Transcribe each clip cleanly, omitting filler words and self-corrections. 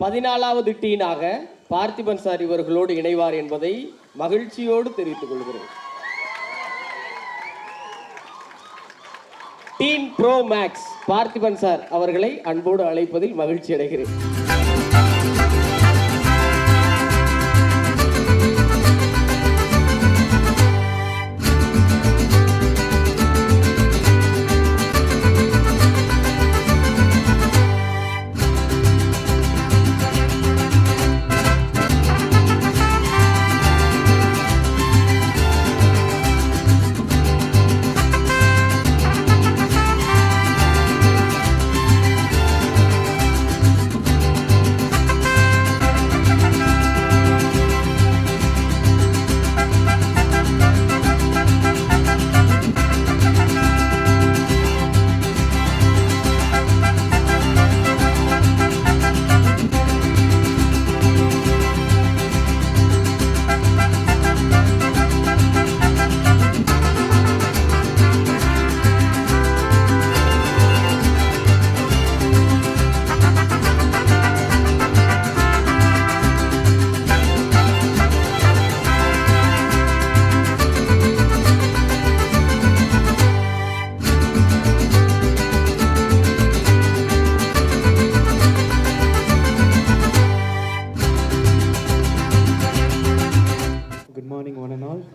14வது டீனாக Parthiban sir இவர்களோடு இணைவார் என்பதை மகிழ்ச்சியோடு தெரிவித்துக் கொள்கிறேன். Teen pro max Parthiban sir அவர்களை அன்போடு அழைப்பதில் மகிழ்ச்சி அடைகிறேன்.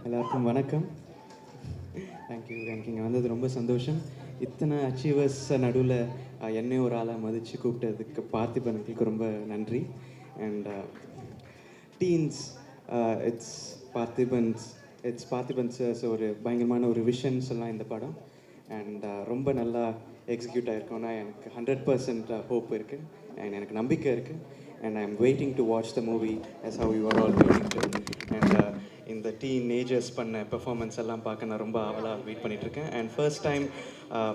எல்லாருக்கும் வணக்கம். தேங்க்யூ. இங்கே வந்தது ரொம்ப சந்தோஷம். இத்தனை அச்சீவர்ஸ் நடுவில் என்னை ஒரு ஆளாக மதித்து கூப்பிட்டதுக்கு பார்த்திபனுக்கு ரொம்ப நன்றி. அண்ட் டீன்ஸ் இட்ஸ் பார்த்திபன்ஸ் ஒரு பயங்கரமான ஒரு விஷன் சொல்லலாம் இந்த படம். அண்ட் ரொம்ப நல்லா எக்ஸிக்யூட் ஆகிருக்கோன்னா எனக்கு 100% ஹோப் இருக்குது அண்ட் எனக்கு நம்பிக்கை இருக்குது. And I am waiting to watch the movie as how you are all waiting to. And இந்த டீனேஜர்ஸ் பண்ண பெர்ஃபார்மன்ஸ் எல்லாம் பார்க்க நான் ரொம்ப ஆவலாக வெயிட் பண்ணிகிட்ருக்கேன். அண்ட் ஃபர்ஸ்ட் டைம்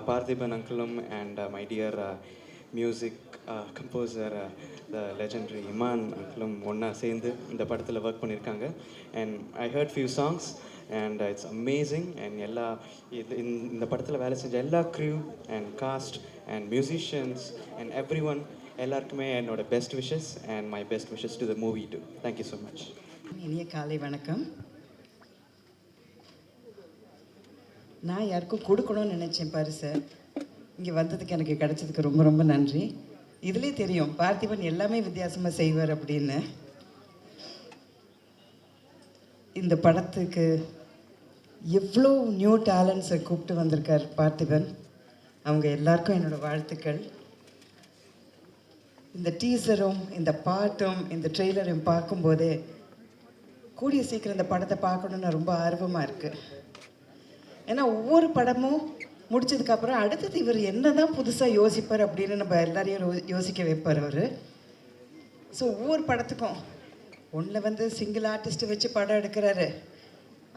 பார்த்திபன் அங்கிளும் and my dear music composer the legendary Imman அங்கிளும் ஒன்றா சேர்ந்து இந்த படத்தில் ஒர்க் பண்ணியிருக்காங்க. And I heard few songs and it's amazing. And இந்த படத்தில் வேலை செஞ்ச எல்லா crew and cast and musicians and every one எல்லாருக்குமே என்னோட best wishes and my best wishes to the movie too. Thank you so much. இனிய காலை வணக்கம். நான் யாருக்கும் கொடுக்கணும்னு நினச்சேன் பரிசை. இங்கே வந்ததுக்கு எனக்கு கிடைச்சதுக்கு ரொம்ப ரொம்ப நன்றி. இதுலேயே தெரியும் பார்த்திபன் எல்லாமே வித்தியாசமாக செய்வார் அப்படின்னு. இந்த படத்துக்கு எவ்வளோ நியூ டேலண்ட்ஸை கூப்பிட்டு வந்திருக்கார் பார்த்திபன். அவங்க எல்லாருக்கும் என்னோடய வாழ்த்துக்கள். இந்த டீசரும் இந்த பாட்டும் இந்த ட்ரெய்லரையும் பார்க்கும்போதே கூடிய சீக்கிரம் இந்த படத்தை பார்க்கணுன்னு ரொம்ப ஆர்வமாக இருக்குது. ஏன்னா ஒவ்வொரு படமும் முடிச்சதுக்கப்புறம் அடுத்தது இவர் என்ன தான் புதுசாக யோசிப்பார் அப்படின்னு நம்ம எல்லாரையும் யோசிக்க வைப்பார் அவர். ஸோ ஒவ்வொரு படத்துக்கும் ஒன்றில் சிங்கிள் ஆர்டிஸ்ட்டை வச்சு படம் எடுக்கிறாரு,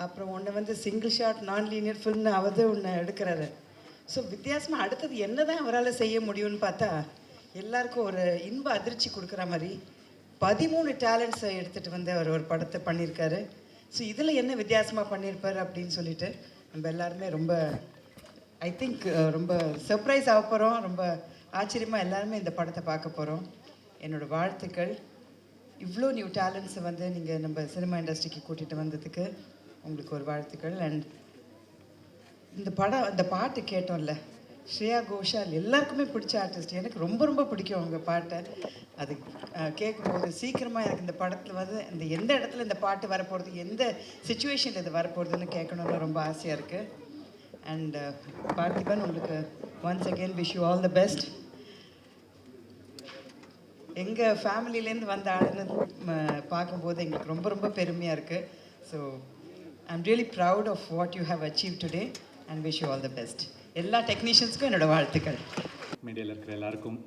அப்புறம் ஒன்று சிங்கிள் ஷாட் நான் லீனியர் ஃபில்ம்னு அவர் ஒன்று எடுக்கிறாரு. ஸோ வித்தியாசமாக அடுத்தது என்ன தான் அவரால் செய்ய முடியும்னு பார்த்தா எல்லாருக்கும் ஒரு இன்ப அதிர்ச்சி கொடுக்குற மாதிரி 13 டேலண்ட்ஸை எடுத்துகிட்டு அவர் ஒரு படத்தை பண்ணியிருக்காரு. ஸோ இதில் என்ன வித்தியாசமாக பண்ணியிருப்பார் அப்படின்னு சொல்லிட்டு நம்ம எல்லாருமே ரொம்ப ஐ திங்க் ரொம்ப சர்ப்ரைஸ் ஆக போகிறோம். ரொம்ப ஆச்சரியமாக எல்லாருமே இந்த படத்தை பார்க்க போகிறோம். என்னோடய வாழ்த்துக்கள். இவ்வளோ நியூ டேலண்ட்ஸை நீங்கள் நம்ம சினிமா இண்டஸ்ட்ரிக்கு கூட்டிகிட்டு வந்ததுக்கு உங்களுக்கு ஒரு வாழ்த்துக்கள். அண்ட் இந்த பாட்டு கேட்டோம்ல, ஸ்ரேயா கோஷால் எல்லாருக்குமே பிடிச்ச ஆர்டிஸ்ட். எனக்கு ரொம்ப ரொம்ப பிடிக்கும் அவங்க பாட்டை. அது கேட்கும்போது சீக்கிரமாக எனக்கு இந்த படத்தில் இந்த எந்த இடத்துல இந்த பாட்டு வரப்போகிறது, எந்த சுச்சுவேஷனில் இது வரப்போகிறதுன்னு கேட்கணுன்னு ரொம்ப ஆசையாக இருக்குது. அண்ட் பார்த்திபன், உங்களுக்கு once again wish you all the best. எங்கள் ஃபேமிலியிலேருந்து வந்த ஆளுன்னு பார்க்கும்போது எங்களுக்கு ரொம்ப ரொம்ப பெருமையாக இருக்குது. So I am really proud of what you have achieve today and wish you all the best. எல்லா டெக்னீஷியன்ஸ்க்கும் என்னோடய வாழ்த்துக்கள். மீடியாவில் இருக்கிற எல்லாருக்கும்,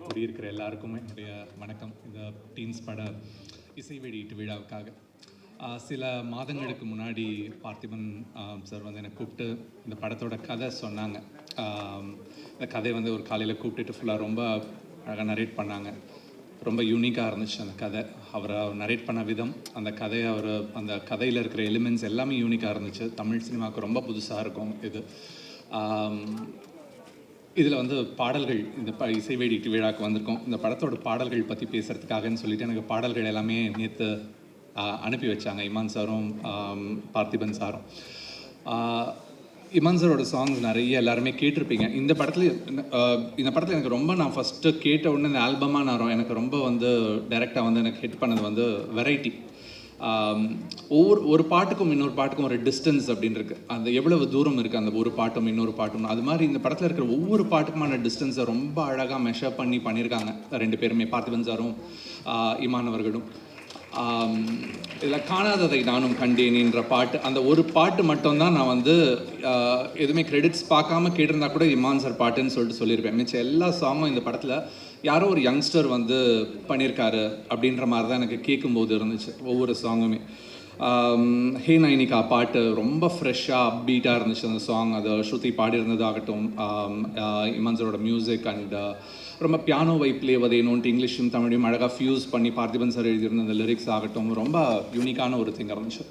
குடியிருக்கிற எல்லாருக்கும் என்னுடைய வணக்கம். இந்த டீன்ஸ் பட இசை வெளியீட்டு விழாவுக்காக சில மாதங்களுக்கு முன்னாடி பார்த்திபன் சார் என்னை கூப்பிட்டு இந்த படத்தோட கதை சொன்னாங்க. இந்த கதையை ஒரு காலையில் கூப்பிட்டுட்டு ஃபுல்லாக ரொம்ப அழகாக நரேட் பண்ணாங்க. ரொம்ப யூனிக்காக இருந்துச்சு அந்த கதை. அவரை நரேட் பண்ண விதம், அந்த கதையை அந்த கதையில் இருக்கிற எலிமெண்ட்ஸ் எல்லாமே யூனிக்காக இருந்துச்சு. தமிழ் சினிமாவுக்கு ரொம்ப புதுசாக இருக்கும் இது. இதில் வந்து பாடல்கள் இந்த இசை வெளியீட்டு விழாவுக்கு வந்திருக்கோம். இந்த படத்தோட பாடல்கள் பற்றி பேசுகிறதுக்காகன்னு சொல்லிட்டு எனக்கு பாடல்கள் எல்லாமே நேற்று அனுப்பி வச்சாங்க இமான் சாரும் பார்த்திபன் சாரும். இமான் சாரோட சாங்ஸ் நிறைய எல்லாருமே கேட்டிருப்பீங்க. இந்த படத்தில் எனக்கு ரொம்ப நான் ஃபஸ்ட்டு கேட்ட உடனே இந்த ஆல்பமாக நான் எனக்கு ரொம்ப வந்து டைரெக்டாக வந்து எனக்கு ஹிட் பண்ணது வந்து வெரைட்டி. ஒரு பாட்டுக்கும் இன்னொரு பாட்டுக்கும் ஒரு டிஸ்டன்ஸ் அப்படின்னு இருக்குது. அந்த எவ்வளவு தூரம் இருக்குது அந்த ஒரு பாட்டும் இன்னொரு பாட்டும், அது மாதிரி இந்த படத்தில் இருக்கிற ஒவ்வொரு பாட்டுக்குமான டிஸ்டன்ஸை ரொம்ப அழகாக மெஷர் பண்ணியிருக்காங்க ரெண்டு பேருமே, பார்த்திபன் சாரும் இமான் அவர்களும். இதில் காணாததை நானும் கண்டேனின்ற பாட்டு, அந்த ஒரு பாட்டு மட்டும்தான் நான் வந்து எதுவுமே கிரெடிட்ஸ் பார்க்காம கேட்டிருந்தா கூட இமான் சார் பாட்டுன்னு சொல்லியிருப்பேன். மிச்சம் எல்லா சாங்கும் இந்த படத்தில் யாரோ ஒரு யங்ஸ்டர் வந்து பண்ணியிருக்காரு அப்படின்ற மாதிரி தான் எனக்கு கேட்கும்போது இருந்துச்சு ஒவ்வொரு சாங்குமே. ஹே நைனிகா பாட்டு ரொம்ப ஃப்ரெஷ்ஷாக அப்பீட்டாக இருந்துச்சு அந்த சாங். அதை ஸ்ருதி பாடியிருந்ததாகட்டும், இமான் சாரோட மியூசிக் அண்ட் ரொம்ப பியானோவை ப்ளே வதையணுன்ட்டு இங்கிலீஷும் தமிழையும் அழகாக ஃபியூஸ் பண்ணி பார்த்திபன் சார் எழுதியிருந்த அந்த லிரிக்ஸ் ஆகட்டும் ரொம்ப யூனிக்கான ஒரு திங் இருந்துச்சு.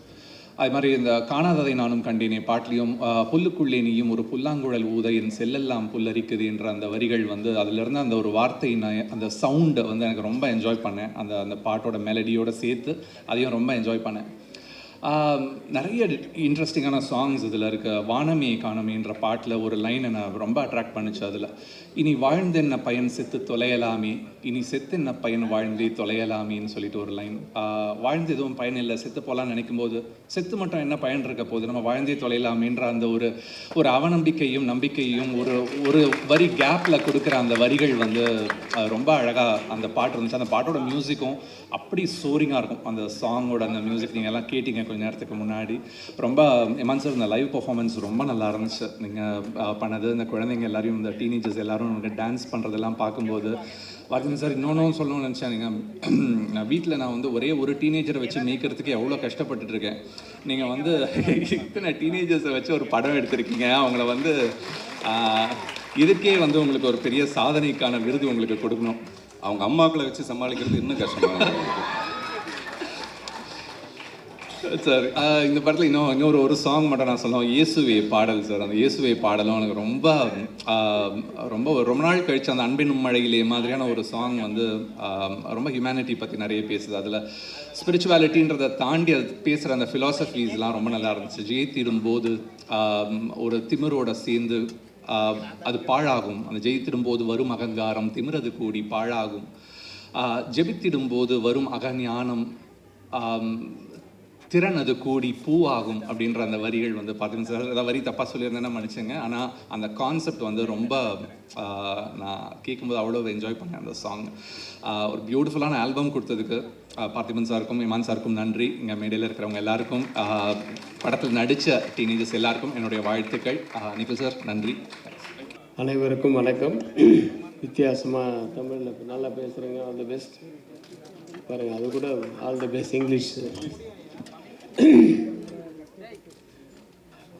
அது மாதிரி இந்த காணாததை நானும் கண்டேனே பாட்டிலையும் புல்லுக்குள்ளே நீயும் ஒரு புல்லாங்குழல் ஊத என் செல்லெல்லாம் புல்லரிக்குது என்ற அந்த வரிகள் வந்து அதிலிருந்து அந்த ஒரு வார்த்தை அந்த சவுண்டை வந்து எனக்கு ரொம்ப என்ஜாய் பண்ணேன். அந்த பாட்டோட மெலடியோடு சேர்த்து அதையும் ரொம்ப என்ஜாய் பண்ணேன். நிறைய இன்ட்ரெஸ்டிங்கான சாங்ஸ் இதில் இருக்க. வானமே காணமேன்ற பாட்டில் ஒரு லைன் என்னை ரொம்ப அட்ராக்ட் பண்ணிச்சு. அதில் இனி வாழ்ந்தென்ன பயன் செத்து தொலையலாமே, இனி செத்தென்ன பயன் வாழ்ந்தே தொலையலாமேன்னு சொல்லிட்டு ஒரு லைன். வாழ்ந்து எதுவும் பயன் இல்லை, செத்து போகலான்னு நினைக்கும் போது செத்து மட்டும் என்ன பயன் இருக்க போகுது, நம்ம வாழ்ந்தே தொலையலாமேன்ற அந்த ஒரு அவநம்பிக்கையும் நம்பிக்கையும் ஒரு வரி கேப்பில் கொடுக்குற அந்த வரிகள் வந்து ரொம்ப அழகாக அந்த பாட்டு இருந்துச்சு. அந்த பாட்டோட மியூசிக்கும் அப்படி சோரிங்காக இருக்கும். அந்த சாங்கோட அந்த மியூசிக் நீங்கள் எல்லாம் கேட்டிங்க கொஞ்சம் நேரத்துக்கு முன்னாடி. ரொம்ப இமான் சார் இந்த லைவ் பர்ஃபார்மன்ஸ் ரொம்ப நல்லா இருந்துச்சு. நீங்கள் பண்ணது இந்த குழந்தைங்க எல்லாரையும், இந்த டீனேஜர்ஸ் எல்லாரும் டான்ஸ் பண்ணுறதெல்லாம் பார்க்கும்போது பார்த்திபன் சார் இன்னொன்றும் சொல்லணும்னு நினச்சேன். நீங்கள் வீட்டில் நான் வந்து ஒரே ஒரு டீனேஜரை வச்சு மேய்க்கிறதுக்கு எவ்வளோ கஷ்டப்பட்டுட்டு இருக்கேன். நீங்கள் வந்து இத்தனை டீனேஜர்ஸை வச்சு ஒரு படம் எடுத்திருக்கீங்க. அவங்கள வந்து இதுக்கே வந்து உங்களுக்கு ஒரு பெரிய சாதனைக்கான விருது உங்களுக்கு கொடுக்கணும். அவங்க அம்மாக்களை வச்சு சமாளிக்கிறது இன்னும் கஷ்டமாக சார். இந்த படத்தில் இன்னொரு ஒரு சாங் மட்டும் நான் சொல்லுவேன், இயேசுவே பாடல் சார். அந்த இயேசுவே பாடலும் எனக்கு ரொம்ப நாள் கழிச்சு அந்த அன்பின் மழையிலே மாதிரியான ஒரு சாங் வந்து ரொம்ப ஹியூமனிட்டி பற்றி நிறைய பேசுது. அதில் ஸ்பிரிச்சுவாலிட்டின்றதை தாண்டி அது பேசுகிற அந்த ஃபிலாசபிஸ்லாம் ரொம்ப நல்லா இருந்துச்சு. ஜெயித்திடும்போது ஒரு திமிரோட சேர்ந்து அது பாழாகும், அந்த ஜெயித்திடும்போது வரும் அகங்காரம் திமிரது கூடி பாழாகும், ஜெபித்திடும்போது வரும் அகஞானம் திறன் அது கூடி பூவாகும் அப்படின்ற அந்த வரிகள் வந்து பார்த்திபன் சார், ஏதாவது வரி தப்பாக சொல்லியிருந்தேன்னா மன்னிச்சுங்க. ஆனால் அந்த கான்செப்ட் வந்து ரொம்ப நான் கேட்கும்போது அவ்வளோ என்ஜாய் பண்ணேன் அந்த சாங். ஒரு பியூட்டிஃபுல்லான ஆல்பம் கொடுத்ததுக்கு பார்த்திபன் சாருக்கும் இமான் சாருக்கும் நன்றி. இங்கே மேடையில் இருக்கிறவங்க எல்லாருக்கும், படத்தில் நடித்த டீனேஜர்ஸ் எல்லாருக்கும் என்னுடைய வாழ்த்துக்கள். நிகில் சார் நன்றி. அனைவருக்கும் வணக்கம். வித்தியாசமாக தமிழில் நல்லா பேசுகிறீங்க, ஆல் தி பெஸ்ட். பாருங்கள், அது கூட ஆல் தி பெஸ்ட் இங்கிலீஷ்.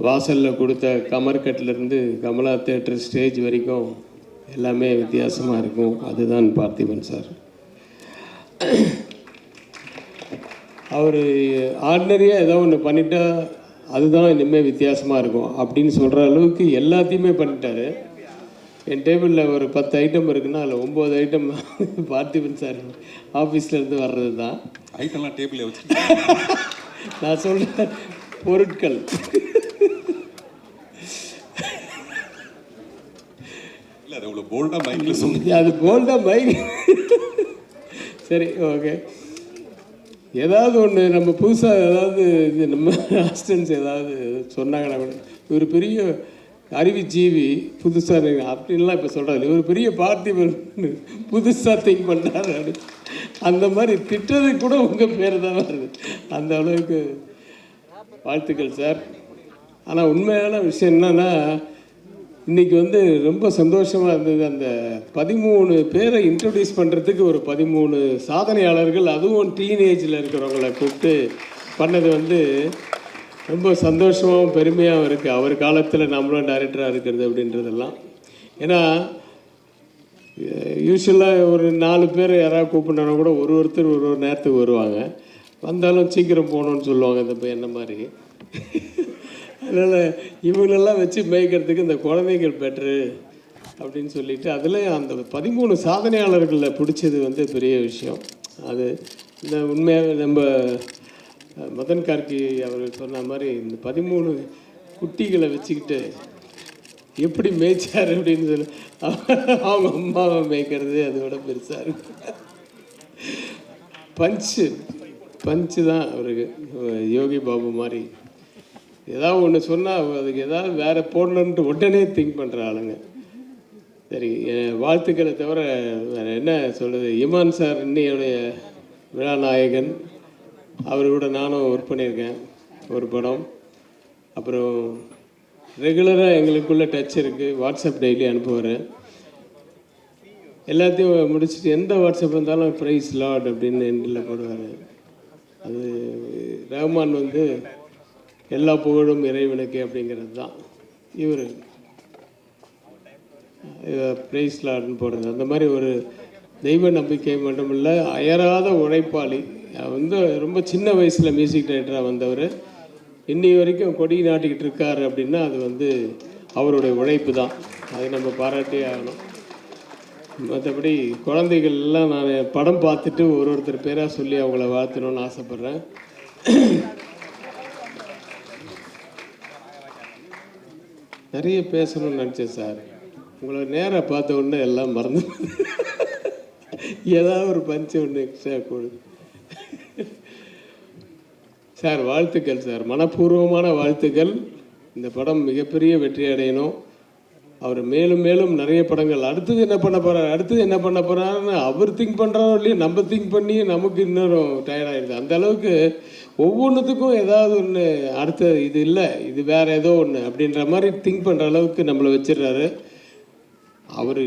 வாசலில் கொடுத்த கமர்கட்லேருந்து கமலா தேட்டர் ஸ்டேஜ் வரைக்கும் எல்லாமே வித்தியாசமாக இருக்கும். அதுதான் பார்த்திபன் சார். அவர் ஆர்டினரியாக ஏதோ ஒன்று பண்ணிட்டா அதுதான் இனிமேல் வித்தியாசமாக இருக்கும் அப்படின்னு சொல்கிற அளவுக்கு எல்லாத்தையுமே பண்ணிட்டாரு. என் டேபிளில் ஒரு 10 ஐட்டம் இருக்குன்னா அதில் 9 ஐட்டம் பார்த்திபன் சார் ஆஃபீஸ்லேருந்து வர்றது தான். ஐட்டம்லாம் டேபிளில் வச்சு நான் சொல்கிறேன் பொருட்கள். இல்லை அது அவ்வளோ போல்டாக மைக்கில் சொன்னீங்க. அது போல்டாக மைக். சரி, ஓகே. ஏதாவது ஒன்று நம்ம புதுசாக ஏதாவது இது நம்ம அசிஸ்டன்ஸ் ஏதாவது சொன்னாங்கன்னா கூட ஒரு பெரிய அறிவுஜீவி புதுசாக அப்படின்லாம் இப்போ சொல்கிறாரு. ஒரு பெரிய பார்த்திபன் புதுசாக திங்க் பண்ணுறாரு. அந்த மாதிரி திட்டத்துக்கு கூட உங்கள் பேர் தான் வருது. அந்த அளவுக்கு வாழ்த்துக்கள் சார். ஆனால் உண்மையான விஷயம் என்னன்னா, இன்றைக்கி வந்து ரொம்ப சந்தோஷமாக இருந்தது. அந்த 13 பேரை இன்ட்ரடியூஸ் பண்ணுறதுக்கு ஒரு 13 சாதனையாளர்கள், அதுவும் டீனேஜில் இருக்கிறவங்கள கூப்பிட்டு பண்ணது வந்து ரொம்ப சந்தோஷமாகவும் பெருமையாகவும் இருக்குது. அவர் காலத்தில் நம்மளும் டைரக்டராக இருக்கிறது அப்படின்றதெல்லாம். ஏன்னா யூஸ்வலாக ஒரு 4 பேர் யாராவது கூப்பிட்னா கூட ஒருத்தர் ஒரு நேரத்துக்கு வருவாங்க, வந்தாலும் சீக்கிரம் போகணுன்னு சொல்லுவாங்க இந்த என்ன மாதிரி. அதனால் இவங்களெல்லாம் வச்சு மேய்க்கிறதுக்கு இந்த குழந்தைகள் பெட்ரு அப்படின்னு சொல்லிட்டு அதில் அந்த 13 சாதனையாளர்களில் பிடிச்சது வந்து பெரிய விஷயம். அது இந்த உண்மையாக நம்ம மதன் கார்கி அவர்கள் சொன்ன மாதிரி இந்த 13 குட்டிகளை வச்சுக்கிட்டு எப்படி மேய்ச்சார் அப்படின்னு சொல்லி அவங்க அம்மாவை மேய்க்கிறது அதோட பெருசாக இருக்கு. பஞ்சு தான் அவருக்கு யோகி பாபு மாதிரி ஏதாவது ஒன்று சொன்னால் அதுக்கு ஏதாவது வேறு போடணுன்ட்டு உடனே திங்க் பண்ணுற ஆளுங்க. சரி, வாழ்த்துக்களை தவிர வேறு என்ன சொல்கிறது. இமான் சார் இன்னையுடைய விழா நாயகன், அவர் கூட நானும் ஒர்க் பண்ணியிருக்கேன் ஒரு படம். அப்புறம் ரெகுலராக எங்களுக்குள்ளே டச் இருக்குது. வாட்ஸ்அப் டெய்லி அனுப்புவார். எல்லாத்தையும் முடிச்சுட்டு எந்த வாட்ஸ்அப் இருந்தாலும் ப்ரைஸ் லார்ட் அப்படின்னு எண்டில் போடுவார். அது ரஹ்மான் வந்து எல்லா புகழும் இறைவனுக்கு அப்படிங்கிறது தான். இவர் ப்ரைஸ் லார்ட்னு போடுறது அந்த மாதிரி ஒரு தெய்வ நம்பிக்கை மட்டுமில்ல, அயராத உழைப்பாளி. வந்து ரொம்ப சின்ன வயசில் மியூசிக் டைரக்டராக வந்தவர் இன்னி வரைக்கும் கொடி நாட்டிக்கிட்டு இருக்கார் அப்படின்னா அது வந்து அவருடைய உழைப்பு தான். அதை நம்ம பாராட்டே ஆகணும். மற்றபடி குழந்தைகள் எல்லாம் நான் படம் பார்த்துட்டு ஒருத்தர் பேராக சொல்லி அவங்கள வாழ்த்தணும்னு ஆசைப்பட்றேன். நிறைய பேசணும்னு நினச்சேன் சார். உங்களை நேராக பார்த்த உடனே எல்லாம் மறந்து ஏதாவது ஒரு பஞ்சு ஒன்று எக்ஸ்ட்ரா கொடு சார். வாழ்த்துக்கள் சார், மனப்பூர்வமான வாழ்த்துக்கள். இந்த படம் மிகப்பெரிய வெற்றி அடையணும். அவர் மேலும் மேலும் நிறைய படங்கள் அடுத்தது என்ன பண்ண போகிறாருன்னு அவர் திங்க் பண்ணுறாரோ இல்லையோ, நம்ம திங்க் பண்ணி நமக்கு இன்னும் டயர்டாகிடுது. அந்த அளவுக்கு ஒவ்வொன்றுத்துக்கும் ஏதாவது ஒன்று அடுத்த இது இல்லை, இது வேறு ஏதோ ஒன்று அப்படின்ற மாதிரி திங்க் பண்ணுற அளவுக்கு நம்மளை வச்சிடுறாரு. அவர்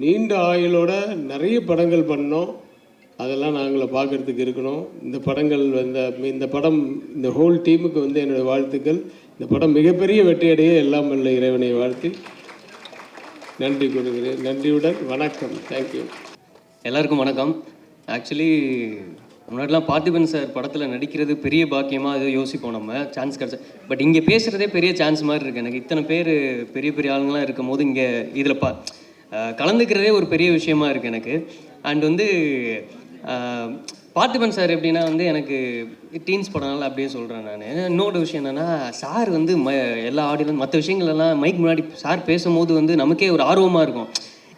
நீண்ட ஆயுளோட நிறைய படங்கள் பண்ணோம். அதெல்லாம் நாங்களை பார்க்குறதுக்கு இருக்கணும். இந்த படங்கள் இந்த படம் இந்த ஹோல் டீமுக்கு வந்து என்னுடைய வாழ்த்துக்கள். இந்த படம் மிகப்பெரிய வெற்றியடைய எல்லாம் வல்ல இறைவனை வாழ்த்தி நன்றி கொடுக்குறேன். நன்றியுடன் வணக்கம். தேங்க்யூ. எல்லாருக்கும் வணக்கம். ஆக்சுவலி முன்னாடிலாம் பார்த்திபன் சார் படத்தில் நடிக்கிறது பெரிய பாக்கியமாக அது யோசிப்போம், நம்ம சான்ஸ் கிடச்சா. பட் இங்கே பேசுகிறதே பெரிய சான்ஸ் மாதிரி இருக்குது எனக்கு. இத்தனை பேர் பெரிய பெரிய ஆளுங்களாம் இருக்கும் போது இங்கே இதில் கலந்துக்கிறதே ஒரு பெரிய விஷயமா இருக்குது எனக்கு. அண்ட் வந்து பார்த்திபன் சார் எப்படின்னா வந்து எனக்கு டீன்ஸ் படம்னால அப்படியே சொல்கிறேன் நான். இன்னொரு விஷயம் என்னென்னா, சார் வந்து எல்லா ஆடியன்ஸ் மற்ற விஷயங்கள்லாம் மைக் முன்னாடி சார் பேசும்போது வந்து நமக்கே ஒரு ஆர்வமாக இருக்கும்.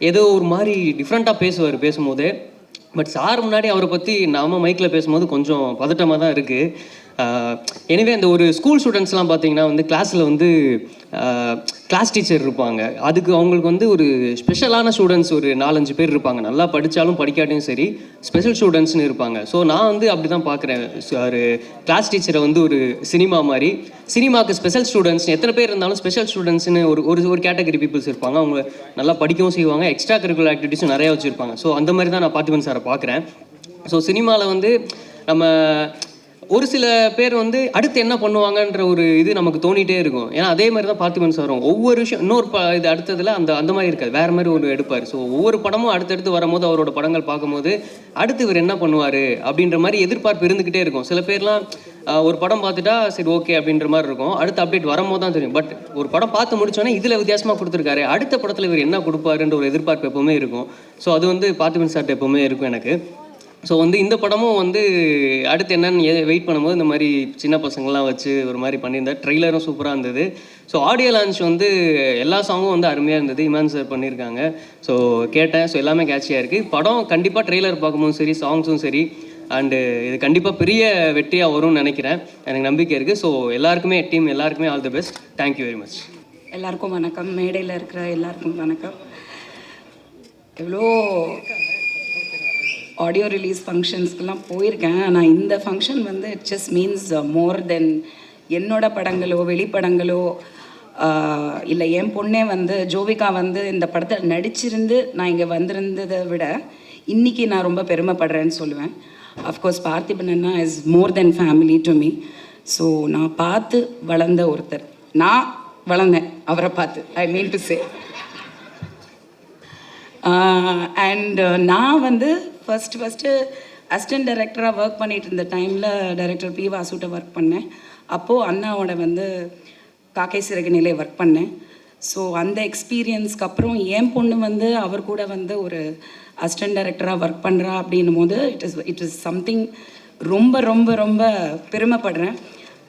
ஏதோ ஒரு மாதிரி டிஃப்ரெண்ட்டாக பேசுவார் பேசும்போது. பட் சார் முன்னாடி அவரை பற்றி நாம் மைக்கில் பேசும்போது கொஞ்சம் பதட்டமாக தான் இருக்குது. எனவே அந்த ஒரு ஸ்கூல் ஸ்டூடெண்ட்ஸ்லாம் பார்த்தீங்கன்னா வந்து கிளாஸில் வந்து கிளாஸ் டீச்சர் இருப்பாங்க. அதுக்கு அவங்களுக்கு வந்து ஒரு ஸ்பெஷலான ஸ்டூடெண்ட்ஸ் ஒரு 4-5 பேர் இருப்பாங்க. நல்லா படித்தாலும் படிக்காட்டியும் சரி ஸ்பெஷல் ஸ்டூடெண்ட்ஸ்னு இருப்பாங்க. ஸோ நான் வந்து அப்படி தான் பார்க்குறேன். ஒரு கிளாஸ் டீச்சரை வந்து ஒரு சினிமா மாதிரி, சினிமாவுக்கு ஸ்பெஷல் ஸ்டூடெண்ட்ஸ் எத்தனை பேர் இருந்தாலும் ஸ்பெஷல் ஸ்டூடெண்ட்ஸ்னு ஒரு கேட்டகரி பீப்புள்ஸ் இருப்பாங்க. அவங்க நல்லா படிக்கவும் செய்வாங்க, எக்ஸ்ட்ரா கரிக்குலர் ஆக்டிவிட்டீஸும் நிறையா வச்சுருப்பாங்க. ஸோ அந்த மாதிரி தான் நான் பார்த்திபன் சாரை பார்க்குறேன். ஸோ சினிமாவில் வந்து நம்ம ஒரு சில பேர் வந்து அடுத்து என்ன பண்ணுவாங்கன்ற ஒரு இது நமக்கு தோணிகிட்டே இருக்கும். ஏன்னா அதே மாதிரி தான் பார்த்திபன் சாரும் ஒவ்வொரு விஷயம் இன்னொரு இது அடுத்ததில் அந்த மாதிரி இருக்காது, வேறு மாதிரி ஒரு எடுப்பார். ஸோ ஒவ்வொரு படமும் அடுத்தடுத்து வரும்போது அவரோட படங்கள் பார்க்கும்போது அடுத்து இவர் என்ன பண்ணுவார் அப்படின்ற மாதிரி எதிர்பார்ப்பு இருந்துக்கிட்டே இருக்கும். சில பேர்லாம் ஒரு படம் பார்த்துட்டா சரி ஓகே அப்படின்ற மாதிரி இருக்கும், அடுத்த அப்டேட் வரும்போது தான் தெரியும். பட் ஒரு படம் பார்த்து முடிச்சோன்னே இதில் வித்தியாசமாக கொடுத்துருக்காரு, அடுத்த படத்தில் இவர் என்ன கொடுப்பாருன்ற ஒரு எதிர்பார்ப்பு எப்போவுமே இருக்கும். ஸோ அது வந்து பார்த்திபன் சார்ட்ட எப்போவுமே இருக்கும் எனக்கு. ஸோ வந்து இந்த படமும் வந்து அடுத்து என்னன்னு வெயிட் பண்ணும்போது இந்த மாதிரி சின்ன பசங்கள்லாம் வச்சு ஒரு மாதிரி பண்ணியிருந்தார். ட்ரெய்லரும் சூப்பராக இருந்தது. ஸோ ஆடியோ லான்ச் வந்து எல்லா சாங்கும் வந்து அருமையாக இருந்தது. இமான் சார் பண்ணியிருக்காங்க. ஸோ கேட்டேன். ஸோ எல்லாமே கேட்சியாக இருக்குது. படம் கண்டிப்பாக ட்ரெய்லர் பார்க்கும்போதும் சரி சாங்ஸும் சரி அண்டு இது கண்டிப்பாக பெரிய வெற்றியாக வரும்னு நினைக்கிறேன். எனக்கு நம்பிக்கை இருக்குது. ஸோ எல்லாருக்குமே டீம் எல்லாருக்குமே all the best. Thank you very much. எல்லாருக்கும் வணக்கம். மேடையில் இருக்கிற எல்லாருக்கும் வணக்கம். எவ்வளோ ஆடியோ ரிலீஸ் ஃபங்க்ஷன்ஸ்க்கெலாம் போயிருக்கேன். ஆனால் இந்த ஃபங்க்ஷன் வந்து இட் ஜஸ்ட் மீன்ஸ் மோர் தென் என்னோட படங்களோ வெளிப்படங்களோ இல்லை என் பொண்ணே வந்து ஜோவிகா வந்து இந்த படத்தில் நடிச்சிருந்து நான் இங்கே வந்திருந்ததை விட இன்றைக்கி நான் ரொம்ப பெருமைப்படுறேன்னு சொல்லுவேன். Of course Parthiban Anna is more then family to me. So நான் பார்த்து வளர்ந்த ஒருத்தர், நான் வளர்ந்தேன் அவரை பார்த்து, ஐ மீன் டு சே. அண்ட் நான் வந்து ஃபஸ்ட்டு அசிஸ்டன்ட் டைரக்டராக ஒர்க் பண்ணிகிட்டு இருந்த டைமில் டைரக்டர் பி வாசுட்ட ஒர்க் பண்ணேன். அப்போது அண்ணாவோட வந்து காக்கை சிறகு நிலை ஒர்க் பண்ணேன். ஸோ அந்த எக்ஸ்பீரியன்ஸ்க்கு அப்புறம் என் பொண்ணு வந்து அவர் கூட வந்து ஒரு அசிஸ்டன்ட் டைரக்டராக ஒர்க் பண்ணுறா அப்படின்னும் போது இட் இஸ் சம்திங் ரொம்ப ரொம்ப ரொம்ப பெருமைப்படுறேன்.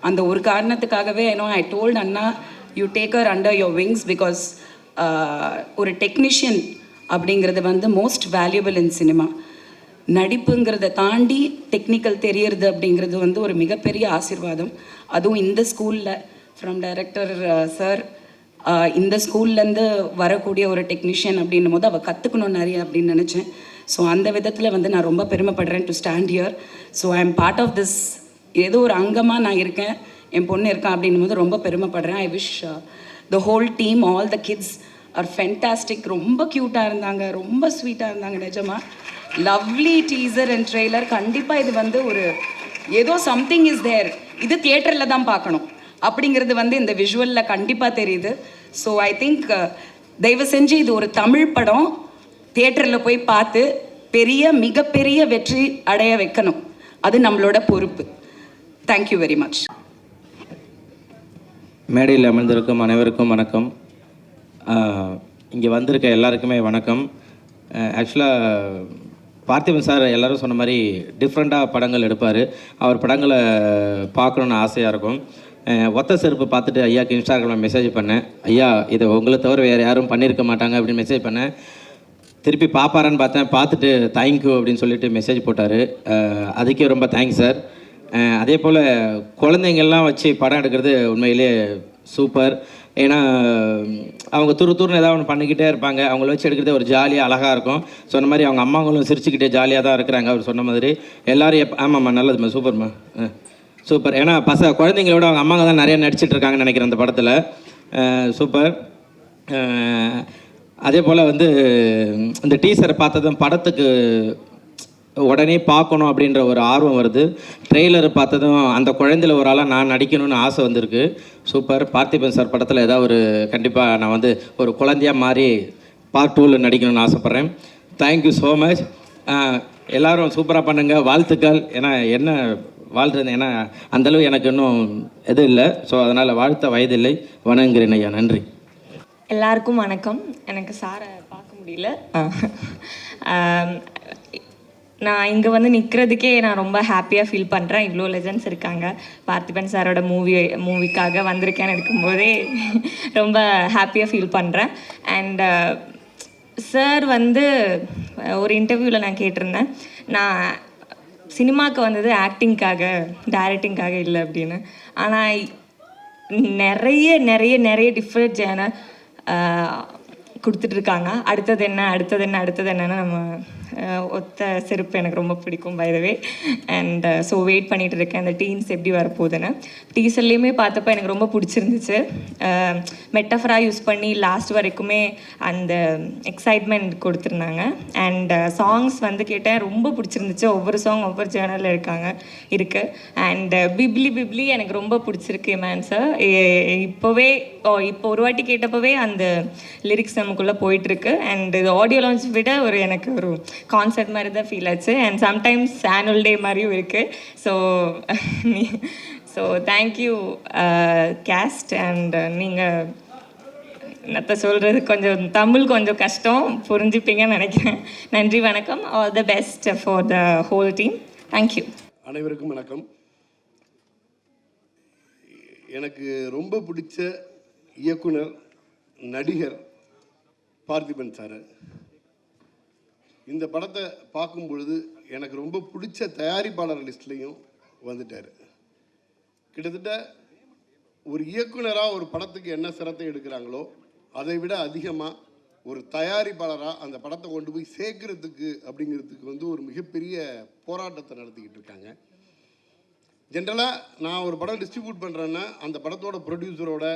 அந்த ஒரு காரணத்துக்காகவே ஐ டோல்ட் அண்ணா you take her under your wings because ஒரு டெக்னீஷியன் அப்படிங்கிறது வந்து மோஸ்ட் வேல்யூபிள் இன் சினிமா. நடிப்புங்கிறத தாண்டி டெக்னிக்கல் தெரியறது அப்படிங்கிறது வந்து ஒரு மிகப்பெரிய ஆசீர்வாதம். அதுவும் இந்த ஸ்கூலில் ஃப்ரம் டைரக்டர் சார் இந்த ஸ்கூல்லேருந்து வரக்கூடிய ஒரு டெக்னீஷியன் அப்படின்னும் போது அவள் கற்றுக்கணும் நிறைய அப்படின்னு நினச்சேன். ஸோ அந்த விதத்தில் வந்து நான் ரொம்ப பெருமைப்படுறேன் to stand here. So I am part of this, ஏதோ ஒரு அங்கமாக நான் இருக்கேன், என் பொண்ணு இருக்கேன் அப்படின்னும் போது ரொம்ப பெருமைப்படுறேன். I wish the whole team, all the kids are fantastic. ரொம்ப க்யூட்டாக இருந்தாங்க, ரொம்ப ஸ்வீட்டாக இருந்தாங்க. நிஜமாக லவ்லி டீசர் அண்ட் ட்ரெய்லர். கண்டிப்பாக இது வந்து ஒரு ஏதோ சம்திங் இஸ் தேர், இது தியேட்டரில் தான் பார்க்கணும் அப்படிங்கிறது வந்து இந்த விஷுவலில் கண்டிப்பாக தெரியுது. ஸோ ஐ திங்க் தயவு செஞ்சு இது ஒரு தமிழ் படம், தியேட்டரில் போய் பார்த்து மிகப்பெரிய வெற்றி அடைய வைக்கணும். அது நம்மளோட பொறுப்பு. Thank you very much. மேடையில் அமர்ந்திருக்கும் அனைவருக்கும் வணக்கம். இங்கே வந்திருக்க எல்லாருக்குமே வணக்கம். ஆக்சுவலாக பார்த்திபன் சார் எல்லோரும் சொன்ன மாதிரி டிஃப்ரெண்ட்டாக படங்கள் எடுப்பார். அவர் படங்களை பார்க்கணுன்னு ஆசையாக இருக்கும். ஒத்த செருப்பு பார்த்துட்டு ஐயாவுக்கு இன்ஸ்டாகிராமில் மெசேஜ் பண்ணேன், ஐயா இதை உங்களை தவிர வேறு யாரும் பண்ணியிருக்க மாட்டாங்க அப்படின்னு மெசேஜ் பண்ணேன். திருப்பி பார்ப்பாரான்னு பார்த்தேன், பார்த்துட்டு தேங்க்யூ அப்படின்னு சொல்லிட்டு மெசேஜ் போட்டார். அதுக்கே ரொம்ப தேங்க்ஸ் சார். அதே போல் குழந்தைங்கள்லாம் வச்சு படம் எடுக்கிறது உண்மையிலே சூப்பர். ஏன்னா அவங்க துருன்னு ஏதாவது ஒன்று பண்ணிக்கிட்டே இருப்பாங்க. அவங்கள வச்சு எடுக்கிறதே ஒரு ஜாலியாக அழகாக இருக்கும். சொன்ன மாதிரி அவங்க அம்மாங்களும் சிரிச்சுக்கிட்டே ஜாலியாக தான் இருக்கிறாங்க. அவர் சொன்ன மாதிரி எல்லோரும் ஆமாம்மா நல்லதும்மா சூப்பர்மா சூப்பர். ஏன்னா குழந்தைங்களோட அவங்க அம்மாங்க தான் நிறையா நடிச்சிட்டு இருக்காங்கன்னு நினைக்கிறேன் அந்த படத்தில். சூப்பர். அதே போல் வந்து இந்த டீசரை பார்த்ததும் படத்துக்கு உடனே பார்க்கணும் அப்படின்ற ஒரு ஆர்வம் வருது. ட்ரெய்லர் பார்த்ததும் அந்த குழந்தையில் ஒரு ஆளாக நான் நடிக்கணும்னு ஆசை வந்திருக்கு. சூப்பர். பார்த்திபன் சார் படத்தில் ஏதாவது ஒரு கண்டிப்பாக நான் வந்து ஒரு குழந்தையாக மாறி பார்ட் 2ல் நடிக்கணும்னு ஆசைப்பட்றேன். Thank you so much. எல்லோரும் சூப்பராக பண்ணுங்கள், வாழ்த்துக்கள். ஏன்னா என்ன வாழ்றது, ஏன்னா அந்தளவு எனக்கு இன்னும் எதுவும் இல்லை. ஸோ அதனால் வாழ்த்த வயதில்லை, வணங்குகிறேன் ஐயா. நன்றி. எல்லாருக்கும் வணக்கம். எனக்கு சாரை பார்க்க முடியல. நான் இங்கே வந்து நிற்கிறதுக்கே நான் ரொம்ப ஹாப்பியாக ஃபீல் பண்ணுறேன். இவ்வளோ லெஜண்ட்ஸ் இருக்காங்க. பார்த்திபன் சாரோட மூவிக்காக வந்திருக்கேன்னு இருக்கும்போதே ரொம்ப ஹாப்பியாக ஃபீல் பண்ணுறேன். அண்ட் சார் வந்து ஒரு இன்டர்வியூவில் நான் கேட்டிருந்தேன், நான் சினிமாவுக்கு வந்தது ஆக்டிங்காக டைரக்டிங்காக இல்லை அப்படின்னு. ஆனால் நிறைய நிறைய நிறைய டிஃப்ரெண்ட் ஜேனர் கொடுத்துட்ருக்காங்க. அடுத்தது என்னன்னு நம்ம ஒத்த செருப்பு எனக்கு ரொம்ப பிடிக்கும் by the way. And so wait பண்ணிகிட்டு இருக்கேன் அந்த டீன்ஸ் எப்படி வரப்போகுதுன்னு. டீசர்லேயுமே பார்த்தப்போ எனக்கு ரொம்ப பிடிச்சிருந்துச்சு. மெட்டஃபராக யூஸ் பண்ணி லாஸ்ட் வரைக்குமே அந்த எக்ஸைட்மெண்ட் கொடுத்துருந்தாங்க. அண்ட் சாங்ஸ் வந்து கேட்டேன், ரொம்ப பிடிச்சிருந்துச்சு. ஒவ்வொரு சாங் ஒவ்வொரு ஜேர்னலில் இருக்குது. அண்ட் பிப்ளி எனக்கு ரொம்ப பிடிச்சிருக்கு மேன் சார். இப்போ ஒரு வாட்டி கேட்டப்போவே அந்த லிரிக்ஸ் நமக்குள்ளே போயிட்டுருக்கு. அண்ட் இது ஆடியோ லான்ச் விட எனக்கு ஒரு கான்சர்ட் மாதிரி தான் ஃபீல் ஆச்சு. அண்ட் சம்டைம்ஸ் ஆனுவல் டே மாதிரியும் இருக்குது. So thank you caste. அண்ட் நீங்கள் என்னத்த சொல்கிறது, கொஞ்சம் தமிழ் கொஞ்சம் கஷ்டம், புரிஞ்சுப்பீங்கன்னு நினைக்கிறேன். நன்றி, வணக்கம். All the best for the whole team. Thank you. அனைவருக்கும் வணக்கம். எனக்கு ரொம்ப பிடிச்ச இயக்குனர், நடிகர் பார்த்திபன் சார். இந்த படத்தை பார்க்கும் பொழுது எனக்கு ரொம்ப பிடிச்ச தயாரிப்பாளர் லிஸ்ட்லேயும் வந்துட்டார். கிட்டத்தட்ட ஒரு இயக்குனராக ஒரு படத்துக்கு என்ன சிரத்தை எடுக்கிறாங்களோ அதை விட அதிகமாக ஒரு தயாரிப்பாளராக அந்த படத்தை கொண்டு போய் சேர்க்கறதுக்கு அப்படிங்கிறதுக்கு வந்து ஒரு மிகப்பெரிய போராட்டத்தை நடத்திக்கிட்டு இருக்காங்க. ஜென்ரலாக நான் ஒரு படம் டிஸ்ட்ரிபியூட் பண்ணுறேன்னா அந்த படத்தோட ப்ரொடியூசரோட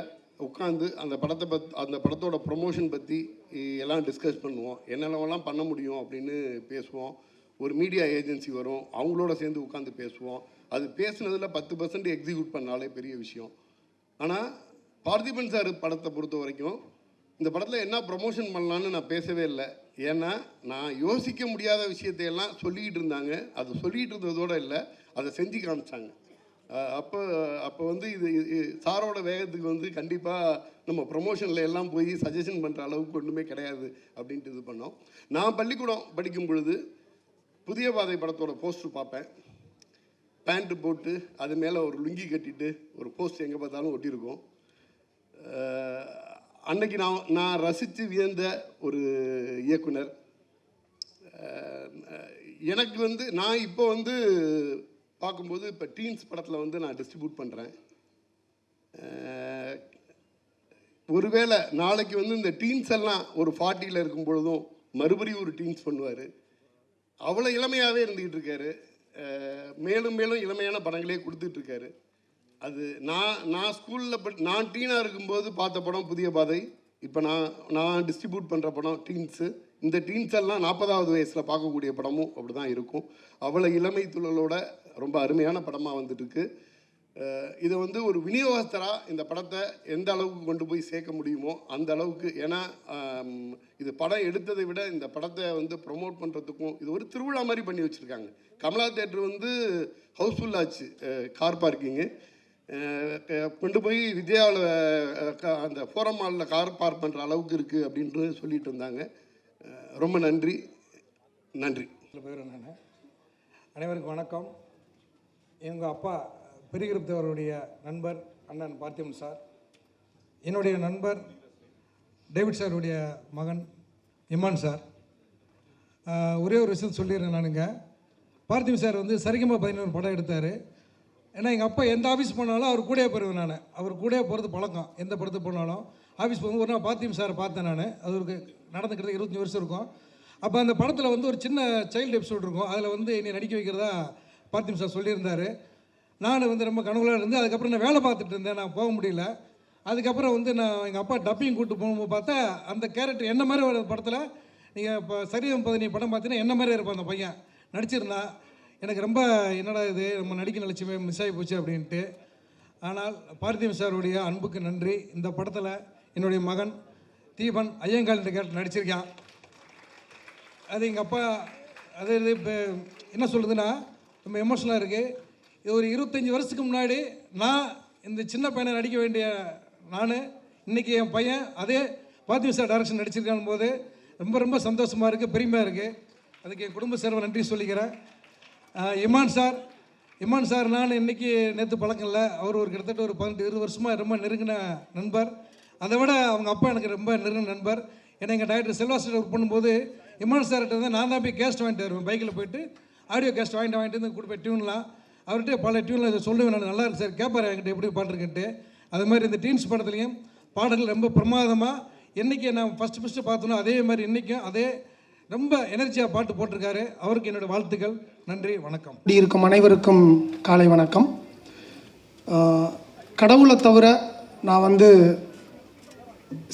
உட்காந்து அந்த படத்தோட ப்ரொமோஷன் பற்றி எல்லாம் டிஸ்கஸ் பண்ணுவோம், என்னென்னவெல்லாம் பண்ண முடியும் அப்படின்னு பேசுவோம். ஒரு மீடியா ஏஜென்சி வரும், அவங்களோட சேர்ந்து உட்காந்து பேசுவோம். அது பேசுனதில் 10% எக்ஸிக்யூட் பண்ணாலே பெரிய விஷயம். ஆனால் பார்த்திபன் சார் படத்தை பொறுத்த வரைக்கும் இந்த படத்தில் என்ன ப்ரொமோஷன் பண்ணலான்னு நான் பேசவே இல்லை. ஏன்னா நான் யோசிக்க முடியாத விஷயத்தையெல்லாம் சொல்லிக்கிட்டு இருந்தாங்க. அது சொல்லிகிட்டு இருந்ததோடு இல்லை, அதை செஞ்சு காமிச்சாங்க. அப்போ அப்போ வந்து சாரோட வேகத்துக்கு வந்து கண்டிப்பாக நம்ம ப்ரொமோஷனில் எல்லாம் போய் சஜஷன் பண்ணுற அளவுக்கு ஒன்றுமே கிடையாது அப்படின்ட்டு இது பண்ணோம். நான் பள்ளிக்கூடம் படிக்கும் பொழுது புதிய பாதை படத்தோட போஸ்டர் பார்ப்பேன். பேண்ட்டு போட்டு அது மேலே ஒரு லுங்கி கட்டிட்டு ஒரு போஸ்ட் எங்கே பார்த்தாலும் ஒட்டியிருக்கோம். அன்னைக்கு நான் ரசித்து வியந்த ஒரு இயக்குனர். எனக்கு வந்து நான் இப்போ வந்து பார்க்கும்போது இப்போ டீன்ஸ் படத்தில் வந்து நான் டிஸ்ட்ரிபியூட் பண்ணுறேன். ஒருவேளை நாளைக்கு வந்து இந்த டீன்ஸ் எல்லாம் ஒரு 40ல் இருக்கும் பொழுதும் மறுபடியும் ஒரு டீன்ஸ் பண்ணுவார். அவ்வளோ இளமையாகவே இருந்துக்கிட்டு இருக்காரு. மேலும் மேலும் இளமையான படங்களே கொடுத்துட்ருக்காரு. அது நான் ஸ்கூலில் நான் டீனாக இருக்கும்போது பார்த்த படம் புதிய பாதை. இப்போ நான் டிஸ்ட்ரிபியூட் பண்ணுற படம் டீன்ஸு. இந்த டீன்ஸ் எல்லாம் 40வது வயசில் பார்க்கக்கூடிய படமும் அப்படி தான் இருக்கும். அவ்வளோ இளமை துள்ளலோட ரொம்ப அருமையான படமாக வந்துட்டுருக்கு. இதை வந்து ஒரு விநியோகஸ்தராக இந்த படத்தை எந்த அளவுக்கு கொண்டு போய் சேர்க்க முடியுமோ அந்த அளவுக்கு. ஏன்னா இது படம் எடுத்ததை விட இந்த படத்தை வந்து ப்ரொமோட் பண்ணுறதுக்கும் இது ஒரு திருவிழா மாதிரி பண்ணி வச்சுருக்காங்க. கமலா தேட்டர் வந்து ஹவுஸ்ஃபுல் ஆச்சு. கார் பார்க்கிங்கு கொண்டு போய் விஜயாவில் அந்த ஃபோரம் மாலில் கார் பார்க் பண்ணுற அளவுக்கு இருக்குது அப்படின்ட்டு சொல்லிட்டு இருந்தாங்க. ரொம்ப நன்றி. போயிடுறேன் நான். அனைவருக்கும் வணக்கம். எங்கள் அப்பா பெரியகிருப் தேவருடைய நண்பர் அண்ணன் பார்த்திபன் சார், என்னுடைய நண்பர் டேவிட் சாருடைய மகன் இமான் சார். ஒரே ஒரு விஷயம் சொல்லிடுறேன் நானுங்க. பார்த்திபன் சார் வந்து சரிகமா 11 படம் எடுத்தார். ஏன்னா எங்கள் அப்பா எந்த ஆஃபீஸ் போனாலும் அவர் கூடயே போயிடுவேன் நான். அவர் கூடயே போகிறது பழக்கம். எந்த படத்துக்கு போனாலும் ஆஃபீஸ் போகும்போது ஒரு நாள் பார்த்திபன் சாரை பார்த்தேன் நான். அது ஒரு நடந்துக்கிறது 25 வருஷம் இருக்கும். அப்போ அந்த படத்தில் வந்து ஒரு சின்ன சைல்டு எபிசோட் இருக்கும். அதில் வந்து என்னை நடிக்க வைக்கிறதா பார்த்திபன் சார் சொல்லியிருந்தார். நான் வந்து ரொம்ப கனவுலாக இருந்து அதுக்கப்புறம் நான் வேலை பார்த்துட்டு இருந்தேன். நான் போக முடியல. அதுக்கப்புறம் வந்து நான் எங்கள் அப்பா டப்பிங் கூப்பிட்டு போகும்போது பார்த்தா அந்த கேரக்டர் என்ன மாதிரி ஒரு படத்தில் நீங்கள் இப்போ சரியம் 15 படம் பார்த்தீங்கன்னா என்ன மாதிரி இருப்பான் அந்த பையன் நடிச்சிருந்தான். எனக்கு ரொம்ப என்னடா இது நம்ம நடிக்க நிலட்சியமே மிஸ் ஆகி போச்சு அப்படின்ட்டு. ஆனால் பார்த்திபன் சாருடைய அன்புக்கு நன்றி. இந்த படத்தில் என்னுடைய மகன் தீபன் ஐயங்கால் என்ற கேரக்டர் நடிச்சிருக்கான். அது எங்கள் அப்பா அது இப்போ என்ன சொல்கிறதுன்னா ரொம்ப எமோஷனலாக இருக்குது. இது ஒரு 25 வருஷத்துக்கு முன்னாடி நான் இந்த சின்ன பையனை நடிக்க வேண்டிய நான் இன்றைக்கி என் பையன் அதே பார்த்திபன் சார் டைரக்ஷன் நடிச்சிருக்கான் போது ரொம்ப ரொம்ப சந்தோஷமாக இருக்குது, பெருமையாக இருக்குது. அதுக்கு என் குடும்ப சேர்வை நன்றி சொல்லிக்கிறேன். இமான் சார் நான் இன்றைக்கி நேற்று பழக்கம் இல்லை. அவர் ஒரு கிட்டத்தட்ட ஒரு 18-20 வருஷமாக ரொம்ப நெருங்கின நண்பர். அதை விட அவங்க அப்பா எனக்கு ரொம்ப நெருங்கின நண்பர். ஏன்னா எங்கள் டைரக்டர் செல்வாஸ்டர் ஒர்க் பண்ணும்போது இமான் சார்கிட்ட வந்து நான் தான் போய் கேஸ்ட் வாங்கிட்டு வருவேன். பைக்கில் போய்ட்டு ஆடியோ கேஸ்ட் வாங்கிட்டு வந்து கொடுப்பேன் டியூன்லாம். அவர்கிட்ட பல டியூனில் இதை சொல்லுவேன் நான். நல்லா இருக்கு சார் கேட்பார் என்கிட்ட எப்படி பாட்டுருக்குன்ட்டு. அது மாதிரி இந்த டீன்ஸ் படத்துலையும் பாடல்கள் ரொம்ப பிரமாதமாக என்றைக்கு நான் ஃபஸ்ட்டு பார்த்தோன்னா அதே மாதிரி இன்றைக்கும் அதே ரொம்ப எனர்ஜியாக பாட்டு போட்டிருக்காரு. அவருக்கு என்னோடய வாழ்த்துக்கள். நன்றி, வணக்கம். இப்படி இருக்கும் அனைவருக்கும் காலை வணக்கம். கடவுளை தவிர நான் வந்து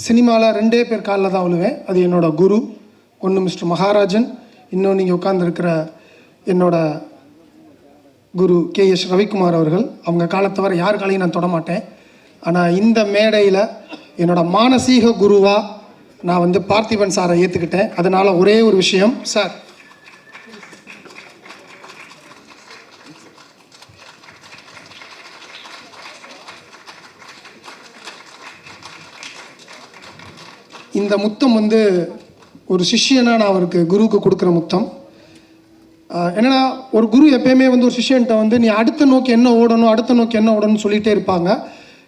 சினிமாவில் 2 பேர் காலில் தான் விழுவேன். அது என்னோடய குரு. ஒன்று மிஸ்டர் மகாராஜன், இன்னும் நீங்கள் உட்கார்ந்துருக்கிற என்னோட குரு KS ரவிக்குமார் அவர்கள். அவங்க காலத்தை தவிர யார் காலையும் நான் தொடமாட்டேன். ஆனால் இந்த மேடையில் என்னோட மானசீக குருவாக நான் வந்து பார்த்திபன் சாரை ஏற்றுக்கிட்டேன். அதனால் ஒரே ஒரு விஷயம் சார், இந்த முத்தம் வந்து ஒரு சிஷ்யனாக நான் அவருக்கு குருவுக்கு கொடுக்குற முத்தம். என்னென்னா ஒரு குரு எப்பயுமே வந்து ஒரு சிஷ்யன்ட்ட வந்து நீ அடுத்த நோக்கி என்ன ஓடணும் ஓடணும்னு சொல்லிகிட்டே இருப்பாங்க.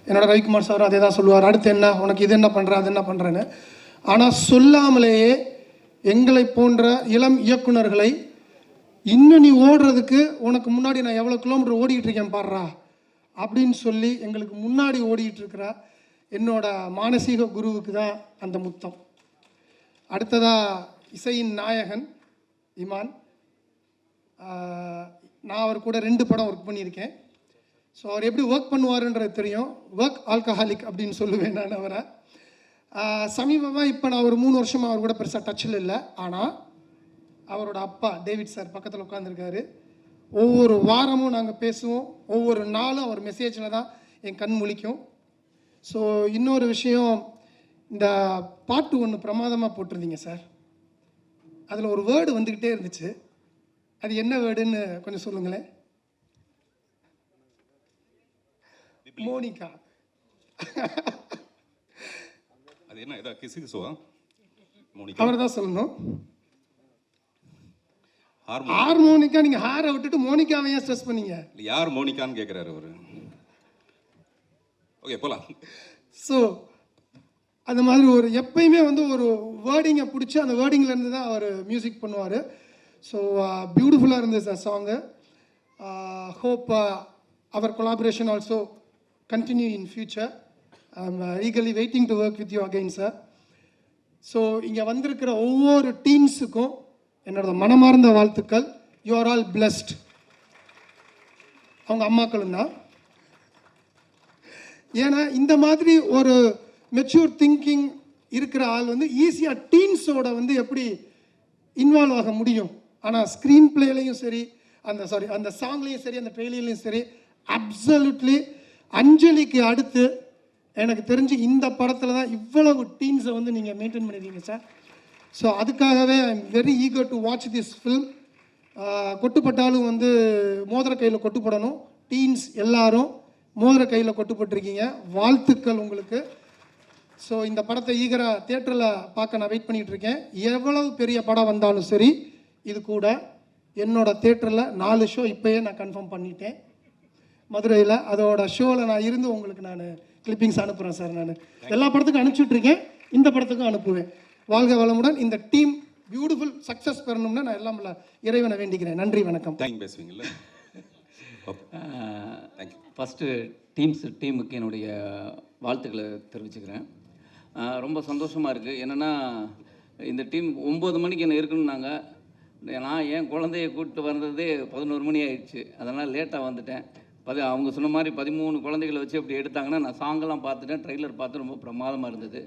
என்னோட ரவிக்குமார் சார் அதே தான் சொல்லுவார். அடுத்து என்ன, உனக்கு இது என்ன பண்ணுற அது என்ன பண்ணுறேன்னு. ஆனால் சொல்லாமலேயே எங்களை போன்ற இளம் இயக்குனர்களை இன்னும் நீ ஓடுறதுக்கு உனக்கு முன்னாடி நான் எவ்வளோ கிலோமீட்டர் ஓடிக்கிட்டு இருக்கேன் பாடுறா அப்படின்னு சொல்லி எங்களுக்கு முன்னாடி ஓடிக்கிட்டு இருக்கிற என்னோட மானசீக குருவுக்கு தான் அந்த முத்தம். அடுத்ததாக இசையின் நாயகன் இமான். நான் அவர் கூட 2 படம் ஒர்க் பண்ணியிருக்கேன். ஸோ அவர் எப்படி ஒர்க் பண்ணுவாருன்றது தெரியும். ஒர்க் ஆல்கஹாலிக் அப்படின்னு சொல்லுவேன் நான் அவரை. சமீபமாக இப்போ நான் ஒரு 3 வருஷமாக அவர் கூட பெருசாக டச்சில் இல்லை. ஆனால் அவரோட அப்பா டேவிட் சார் பக்கத்தில் உட்காந்துருக்காரு. ஒவ்வொரு வாரமும் நாங்கள் பேசுவோம். ஒவ்வொரு நாளும் அவர் மெசேஜில் தான் என் கண் முழிக்கும். ஸோ இன்னொரு விஷயம், இந்த பாட்டு ஒன்று பிரமாதமாக போட்டிருந்தீங்க சார். அதில் ஒரு வேர்டு வந்துக்கிட்டே இருந்துச்சு. அது என்ன வேர்டுன்னு கொஞ்சம் சொல்லுங்களேன். மோனிகா. அது என்ன ஏதா கிசுகிசுவா? மோனிகா அவர் தான் சொல்லணும். Harmony harmonica. நீங்கள் ஹாரை விட்டுட்டு மோனிகாவை ஏன் ஸ்ட்ரெஸ் பண்ணீங்க? இல்ல, யார் மோனிகான்னு கேட்குறாரு அவரு. ஓகே போகலாம். ஸோ அந்த மாதிரி ஒரு எப்பயுமே வந்து ஒரு வேர்டிங்கை பிடிச்சி அந்த வேர்டிங்லேருந்து தான் அவர் மியூசிக் பண்ணுவார். ஸோ பியூட்டிஃபுல்லாக இருந்தது சார் சாங்கு. ஹோப் அவர் collaboration also continue in future. I am eagerly waiting to work with you again sir. So இங்கே வந்திருக்கிற ஒவ்வொரு டீம்ஸுக்கும் என்னோட மனமார்ந்த வாழ்த்துக்கள். You are all blessed. அவங்க அம்மாக்களும் தான். ஏன்னா இந்த மாதிரி ஒரு மெச்சூர் திங்கிங் இருக்கிற ஆள் வந்து ஈஸியாக டீன்ஸோட வந்து எப்படி இன்வால்வ் ஆக முடியும். ஆனால் ஸ்க்ரீன் பிளேலையும் சரி, அந்த சாங்லேயும் சரி, அந்த ட்ரெயிலையும் சரி, அப்சல்யூட்லி அஞ்சலிக்கு அடுத்து எனக்கு தெரிஞ்சு இந்த படத்தில் தான் இவ்வளவு டீன்ஸை வந்து நீங்கள் மெயின்டைன் பண்ணிடுவீங்க சார். ஸோ அதுக்காகவே I am very eager to watch this film. கொட்டுப்பட்டாலும் வந்து மோதிர கையில் கொட்டுப்படணும். டீன்ஸ் எல்லாரும் மோதிர கையில் கொட்டுப்பட்டிருக்கீங்க. வாழ்த்துக்கள் உங்களுக்கு. ஸோ இந்த படத்தை ஈகராக தியேட்டரில் பார்க்க நான் வெயிட் பண்ணிகிட்டு இருக்கேன். எவ்வளவு பெரிய படம் வந்தாலும் சரி, இது கூட என்னோட தியேட்டரில் 4 ஷோ இப்போயே நான் கன்ஃபார்ம் பண்ணிட்டேன் மதுரையில். அதோட ஷோவில் நான் இருந்து உங்களுக்கு நான் கிளிப்பிங்ஸ் அனுப்புகிறேன் சார். நான் எல்லா படத்துக்கும் அனுப்பிச்சுட்ருக்கேன், இந்த படத்துக்கும் அனுப்புவேன். வாழ்க வளமுடன். இந்த டீம் பியூட்டிஃபுல் சக்ஸஸ் பெறணும்னா நான் எல்லாம் இறைவனை வேண்டிக்கிறேன். நன்றி, வணக்கம். தேங்க் பேசுவீங்கல்ல. தேங்க்யூ. ஃபஸ்ட்டு டீமுக்கு என்னுடைய வாழ்த்துக்களை தெரிவிச்சுக்கிறேன். ரொம்ப சந்தோஷமாக இருக்குது. என்னென்னா இந்த டீம் 9 மணிக்கு என்ன இருக்கணும்னாங்க. நான் என் குழந்தைய கூப்பிட்டு வந்ததே 11 மணி ஆயிடுச்சு. அதனால் லேட்டாக வந்துட்டேன். அவங்க சொன்ன மாதிரி 13 குழந்தைகளை வச்சு அப்படி எடுத்தாங்கன்னா நான் சாங்கெல்லாம் பார்த்துட்டேன். ட்ரெய்லர் பார்த்து ரொம்ப பிரமாதமாக இருந்தது.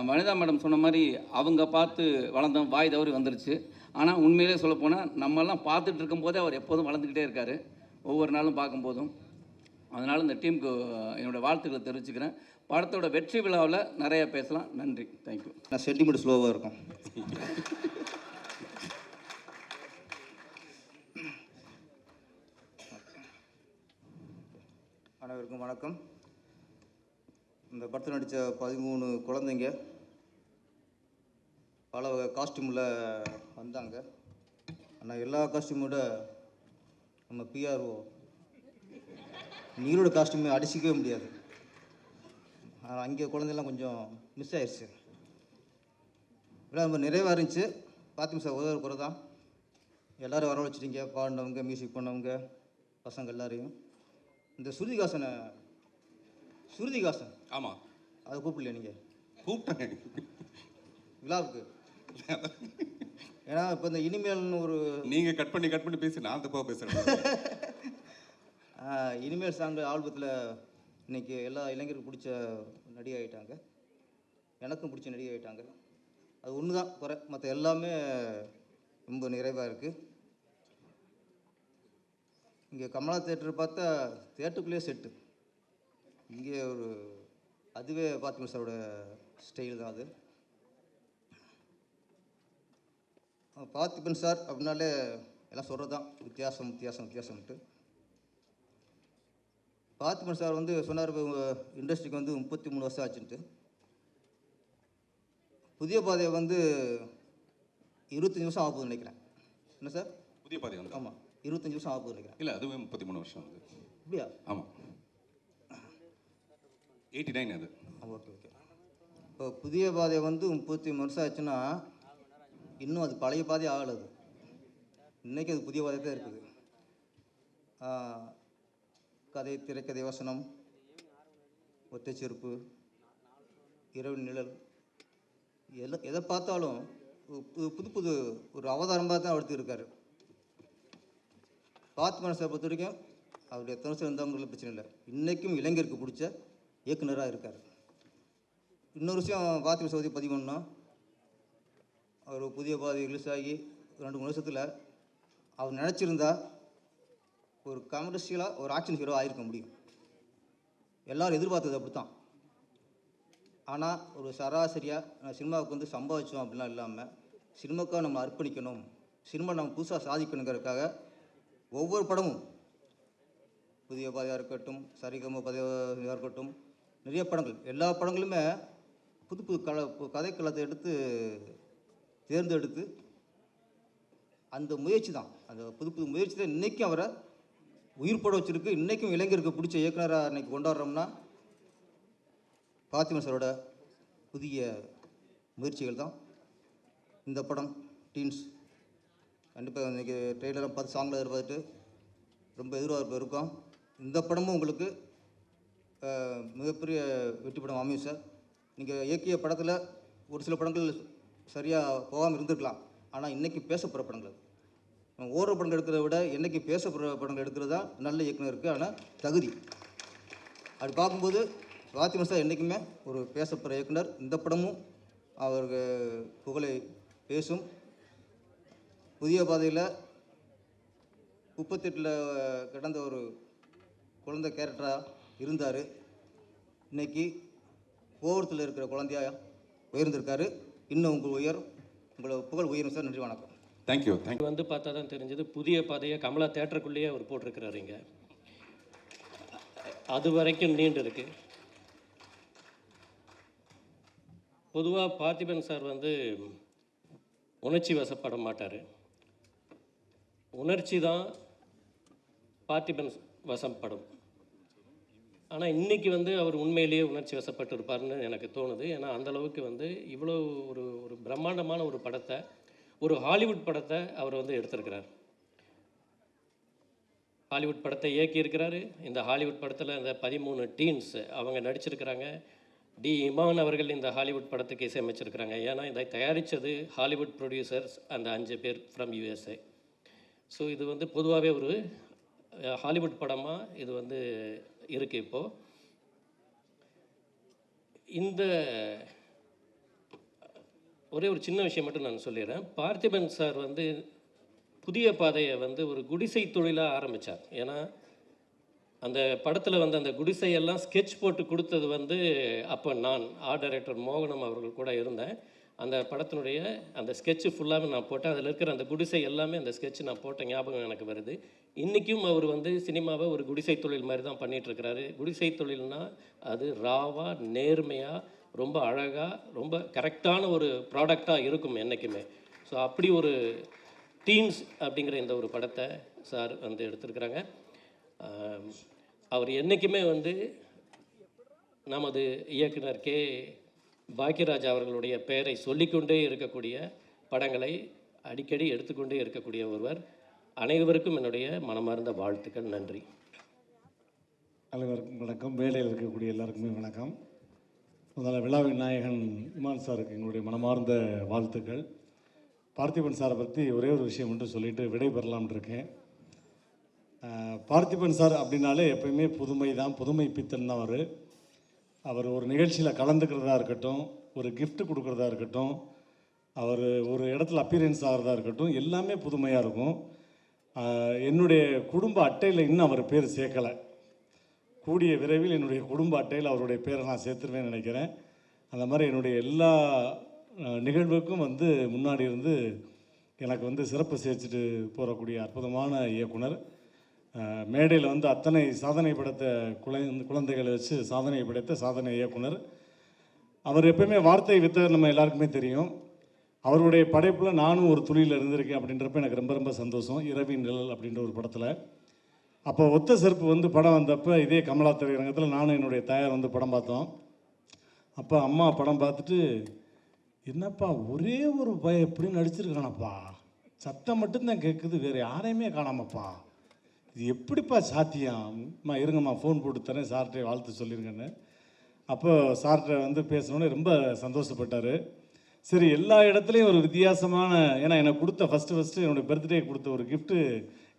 வனிதா மேடம் சொன்ன மாதிரி அவங்க பார்த்து வளர்ந்தோம், வாய் தவறி வந்துருச்சு. ஆனால் உண்மையிலே சொல்லப்போனால் நம்மெல்லாம் பார்த்துட்டு இருக்கும்போதே அவர் எப்போதும் வளர்ந்துக்கிட்டே இருக்கார், ஒவ்வொரு நாளும் பார்க்கும்போதும். அதனால் இந்த டீமுக்கு என்னோடய வாழ்த்துக்களை தெரிவிச்சுக்கிறேன். படத்தோட வெற்றி விழாவில் நிறைய பேசலாம். நன்றி, தேங்க்யூ. நான் சென்டிமீட்டர் ஸ்லோவாக இருக்கும். அனைவருக்கும் வணக்கம். இந்த படத்தில் நடித்த 13 குழந்தைங்க பல வகை காஸ்டியூமில் வந்தாங்க. ஆனால் எல்லா காஸ்டியூமோட நம்ம பிஆர்ஓ நீரோட காஸ்டியூமே அடிச்சிக்கவே முடியாது. ஆனால் அங்கே குழந்தைலாம் கொஞ்சம் மிஸ் ஆயிடுச்சு. விழா ரொம்ப நிறைவாக இருந்துச்சு. பார்த்திபன் சார் உதவி குறை தான். எல்லோரும் வரவழைச்சிட்டிங்க, பாடினவங்க, மியூசிக் பண்ணவங்க, பசங்க எல்லாரையும். இந்த சுருதிகாசன் ஆமாம், அதை கூப்பிடலையா நீங்கள்? கூப்பிட்டேன் விழாவுக்கு. ஏன்னா இப்போ இந்த இனிமேல்னு ஒரு நீங்கள் கட் பண்ணி பேசி நான் தப்பாக பேசுகிறேன். இனிமேல் சாங் ஆல்பத்தில் இன்றைக்கி எல்லா இளைஞருக்கும் பிடிச்ச நடிகை ஆகிட்டாங்க, எனக்கும் பிடிச்ச நடிகை ஆகிட்டாங்க. அது ஒன்று தான் குறை, மற்ற எல்லாமே ரொம்ப நிறைவாக இருக்குது. இங்கே கமலா தேட்டர் பார்த்தா தேட்டருக்குள்ளேயே செட்டு. இங்கே ஒரு அதுவே பார்த்திபன் சாரோட ஸ்டைல் தான் அது. பார்த்திபன் சார் அப்படின்னாலே எல்லாம் சொல்கிறது தான் வித்தியாசம்ட்டு. பார்த்திபன் சார் வந்து சொன்னார் இண்டஸ்ட்ரிக்கு வந்து 33 வருஷம் ஆச்சுன்ட்டு. புதிய பாதையை வந்து 25 வருஷம் ஆகுதுன்னு நினைக்கிறேன். என்ன சார்? புதிய பாதை வந்து ஆமாம், 25 வருஷம் ஆகுதுன்னு நினைக்கிறேன். இல்லை, அதுவே 33 வருஷம் வந்து. அப்படியா? ஆமாம், 89 அது. ஓகே. இப்போ புதிய பாதை வந்து 33 வருஷம் ஆச்சுன்னா இன்னும் அது பழைய பாதை ஆகலை. அது இன்றைக்கி அது புதிய பாதை தான் இருக்குது. கதை, திரைக்கதை, வசனம், ஒத்தை செருப்பு, இரவு நிழல், எதை பார்த்தாலும் புது ஒரு அவதாரமாக தான் எடுத்து இருக்காரு. பார்த்திபன் சார் பொறுத்த வரைக்கும் அவர் எத்தனை வருஷம் இருந்தவங்களுக்கு பிரச்சனை இல்லை, இன்றைக்கும் இளைஞருக்கு பிடிச்ச இயக்குனராக இருக்கார். இன்னொரு விஷயம் பார்த்திபன் சார் பதிவு பண்ணோம். அவர் புதிய பாதை ரிலீஸ் ஆகி 2-3 வருஷத்தில் அவர் நினச்சிருந்தா ஒரு கமர்ஷியலாக ஒரு ஆக்ஷன் ஹீரோ ஆகிருக்க முடியும். எல்லோரும் எதிர்பார்த்தது அப்படி தான். ஆனால் ஒரு சராசரியாக சினிமாவுக்கு வந்து சம்பாதிச்சோம் அப்படிலாம் இல்லாமல் சினிமாவுக்காக நம்ம அர்ப்பணிக்கணும், சினிமா நம்ம புதுசாக சாதிக்கணுங்கிறதுக்காக ஒவ்வொரு படமும் புதிய பாதையாக இருக்கட்டும், சரிகம பாதையாக இருக்கட்டும், நிறைய படங்கள், எல்லா படங்களுமே புது புது கதைக்களத்தை எடுத்து தேர்ந்தெடுத்து அந்த முயற்சி தான், அந்த புது புது முயற்சி தான் இன்றைக்கும் அவரை உயிர்ப்பட வச்சுருக்கு. இன்றைக்கும் இளைஞருக்கு பிடிச்ச இயக்குனராக இன்றைக்கி கொண்டாடுறோம்னா பார்த்திபன் சாரோட புதிய முயற்சிகள் தான். இந்த படம் டீன்ஸ் கண்டிப்பாக இன்றைக்கி ட்ரெய்லரை பார்த்து சாங்கில் எதிர்பார்த்துட்டு ரொம்ப எதிர்பார்ப்பு இருக்கும். இந்த படமும் உங்களுக்கு மிகப்பெரிய வெற்றி படம் அமையும் சார். நீங்கள் இயக்கிய படத்தில் ஒரு சில படங்கள் சரியாக போகாமல் இருந்திருக்கலாம், ஆனால் இன்றைக்கி பேசப்படுற படங்கள், ஓடுற படங்கள் எடுக்கிறத விட இன்றைக்கி பேசப்படுற படங்கள் எடுக்கிறது தான் நல்ல இயக்குனருக்கு ஆனால் தகுதி. அப்படி பார்க்கும்போது பார்த்திபன் சார் என்றைக்குமே ஒரு பேசப்படுற இயக்குனர். இந்த படமும் அவருக்கு புகழை பேசும். புதிய பாதையில் 38 கிடந்த ஒரு குழந்தை கேரக்டராக இருந்தார். இன்றைக்கி கோவத்தில் இருக்கிற குழந்தையாக உயர்ந்திருக்காரு. இன்னும் உங்களோட புகழ் உயரும் சார். நன்றி, வணக்கம். தேங்க்யூ. வந்து பார்த்தா தான் தெரிஞ்சது புதிய பாதையை கமலா தேட்டருக்குள்ளேயே அவர் போட்டிருக்கிறாரு. இங்கே அது வரைக்கும் நீண்டு இருக்கு. பொதுவாக பார்த்திபன் சார் வந்து உணர்ச்சி வசப்பட மாட்டார். உணர்ச்சி தான் பார்த்திபன் வசப்படும். ஆனால் இன்றைக்கி வந்து அவர் உண்மையிலேயே உணர்ச்சி வசப்பட்டு இருப்பார்னு எனக்கு தோணுது. ஏன்னா அந்தளவுக்கு வந்து இவ்வளோ ஒரு பிரம்மாண்டமான ஒரு படத்தை, ஒரு ஹாலிவுட் படத்தை அவர் வந்து எடுத்திருக்கிறார். ஹாலிவுட் படத்தை இயக்கியிருக்கிறாரு. இந்த ஹாலிவுட் படத்தில் இந்த 13 டீன்ஸ் அவங்க நடிச்சிருக்கிறாங்க. டி இமான் அவர்கள் இந்த ஹாலிவுட் படத்துக்கு இசையமைச்சிருக்கிறாங்க. ஏன்னா இதை தயாரித்தது ஹாலிவுட் ப்ரொடியூசர்ஸ் அந்த 5 பேர் ஃப்ரம் USA. ஸோ இது வந்து பொதுவாகவே ஒரு ஹாலிவுட் படமாக இது வந்து இருக்குது. இப்போது இந்த ஒரே ஒரு சின்ன விஷயம் மட்டும் நான் சொல்லிடுறேன். பார்த்திபன் சார் வந்து புதிய பாதையை வந்து ஒரு குடிசை தொழிலாக ஆரம்பித்தார். ஏன்னா அந்த படத்தில் வந்து அந்த குடிசையெல்லாம் ஸ்கெட்ச் போட்டு கொடுத்தது வந்து அப்போ நான் ஆர்ட் டைரக்டர் மோகனம் அவர்கள் கூட இருந்தேன். அந்த படத்தினுடைய அந்த ஸ்கெட்சு ஃபுல்லாகவே நான் போட்டேன். அதில் இருக்கிற அந்த குடிசை எல்லாமே அந்த ஸ்கெட்சு நான் போட்ட ஞாபகம் எனக்கு வருது. இன்றைக்கும் அவர் வந்து சினிமாவை ஒரு குடிசை தொழில் மாதிரி தான் பண்ணிகிட்ருக்கிறாரு. குடிசை தொழில்னால் அது ராவாக, நேர்மையாக, ரொம்ப அழகாக, ரொம்ப கரெக்டான ஒரு ப்ராடக்டாக இருக்கும் என்றைக்குமே. ஸோ அப்படி ஒரு டீன்ஸ் அப்படிங்கிற இந்த ஒரு படத்தை சார் வந்து எடுத்திருக்கிறாங்க. அவர் என்றைக்குமே வந்து நமது இயக்குனர் கே பாக்யராஜ் அவர்களுடைய பெயரை சொல்லிக்கொண்டே இருக்கக்கூடிய படங்களை அடிக்கடி எடுத்துக்கொண்டே இருக்கக்கூடிய ஒருவர். அனைவருக்கும் என்னுடைய மனமார்ந்த வாழ்த்துக்கள். நன்றி. அனைவருக்கும் வணக்கம். மேடையில் இருக்கக்கூடிய எல்லாருக்குமே வணக்கம். முதல்ல விழாவின் நாயகன் இமான் சாருக்கு எங்களுடைய மனமார்ந்த வாழ்த்துக்கள். பார்த்திபன் சாரை பற்றி ஒரே ஒரு விஷயம் மட்டும் சொல்லிவிட்டு விடை பெறலாம்னு இருக்கேன். பார்த்திபன் சார் அப்படின்னாலே எப்பயுமே புதுமை தான், புதுமை பித்தன் தான். அவர் ஒரு நிகழ்ச்சியில் கலந்துக்கிறதா இருக்கட்டும், ஒரு கிஃப்ட் கொடுக்குறதா இருக்கட்டும், அவர் ஒரு இடத்துல அப்பியரன்ஸ் ஆகிறதா இருக்கட்டும், எல்லாமே புதுமையாக இருக்கும். என்னுடைய குடும்ப அட்டையில் இன்னும் அவர் பேர் சேர்க்கலை. கூடிய விரைவில் என்னுடைய குடும்ப அட்டையில் அவருடைய பேரை நான் சேர்த்துருவேன்னு நினைக்கிறேன். அந்த மாதிரி என்னுடைய எல்லா நிகழ்வுக்கும் வந்து முன்னாடி இருந்து எனக்கு வந்து சிறப்பு சேர்த்துட்டு போகக்கூடிய அற்புதமான இயக்குனர். மேடையில் வந்து அத்தனை சாதனை படைத்த குழந்தைகளை வச்சு சாதனை படைத்த சாதனை இயக்குனர். அவர் எப்பவுமே வார்த்தை வித்தவர், நம்ம எல்லாருக்குமே தெரியும். அவருடைய படைப்பில் நானும் ஒரு துளியில் இருந்திருக்கேன் அப்படின்றப்ப எனக்கு ரொம்ப ரொம்ப சந்தோஷம். இரவின் நிழல் அப்படின்ற ஒரு படத்தில் அப்போ ஒத்த செருப்பு வந்து படம் வந்தப்போ இதே கமலா திரையரங்கத்தில் நானும் என்னுடைய தாயார் வந்து படம் பார்த்தோம். அப்போ அம்மா படம் பார்த்துட்டு, என்னப்பா ஒரே ஒரு பய எப்படி நடிச்சிருக்கானப்பா, சத்தம் மட்டும்தான் கேட்குது, வேறு யாரையுமே காணாமப்பா, இது எப்படிப்பா சாத்தியம்மா, இருங்கம்மா ஃபோன் போட்டு தரேன், சார்கிட்ட வாழ்த்து சொல்லிருங்கன்னு. அப்போ சார்கிட்ட வந்து பேசணுன்னு ரொம்ப சந்தோஷப்பட்டார். சரி, எல்லா இடத்துலையும் ஒரு வித்தியாசமான, ஏன்னா எனக்கு கொடுத்த ஃபஸ்ட்டு என்னுடைய பர்த்டே கொடுத்த ஒரு கிஃப்ட்டு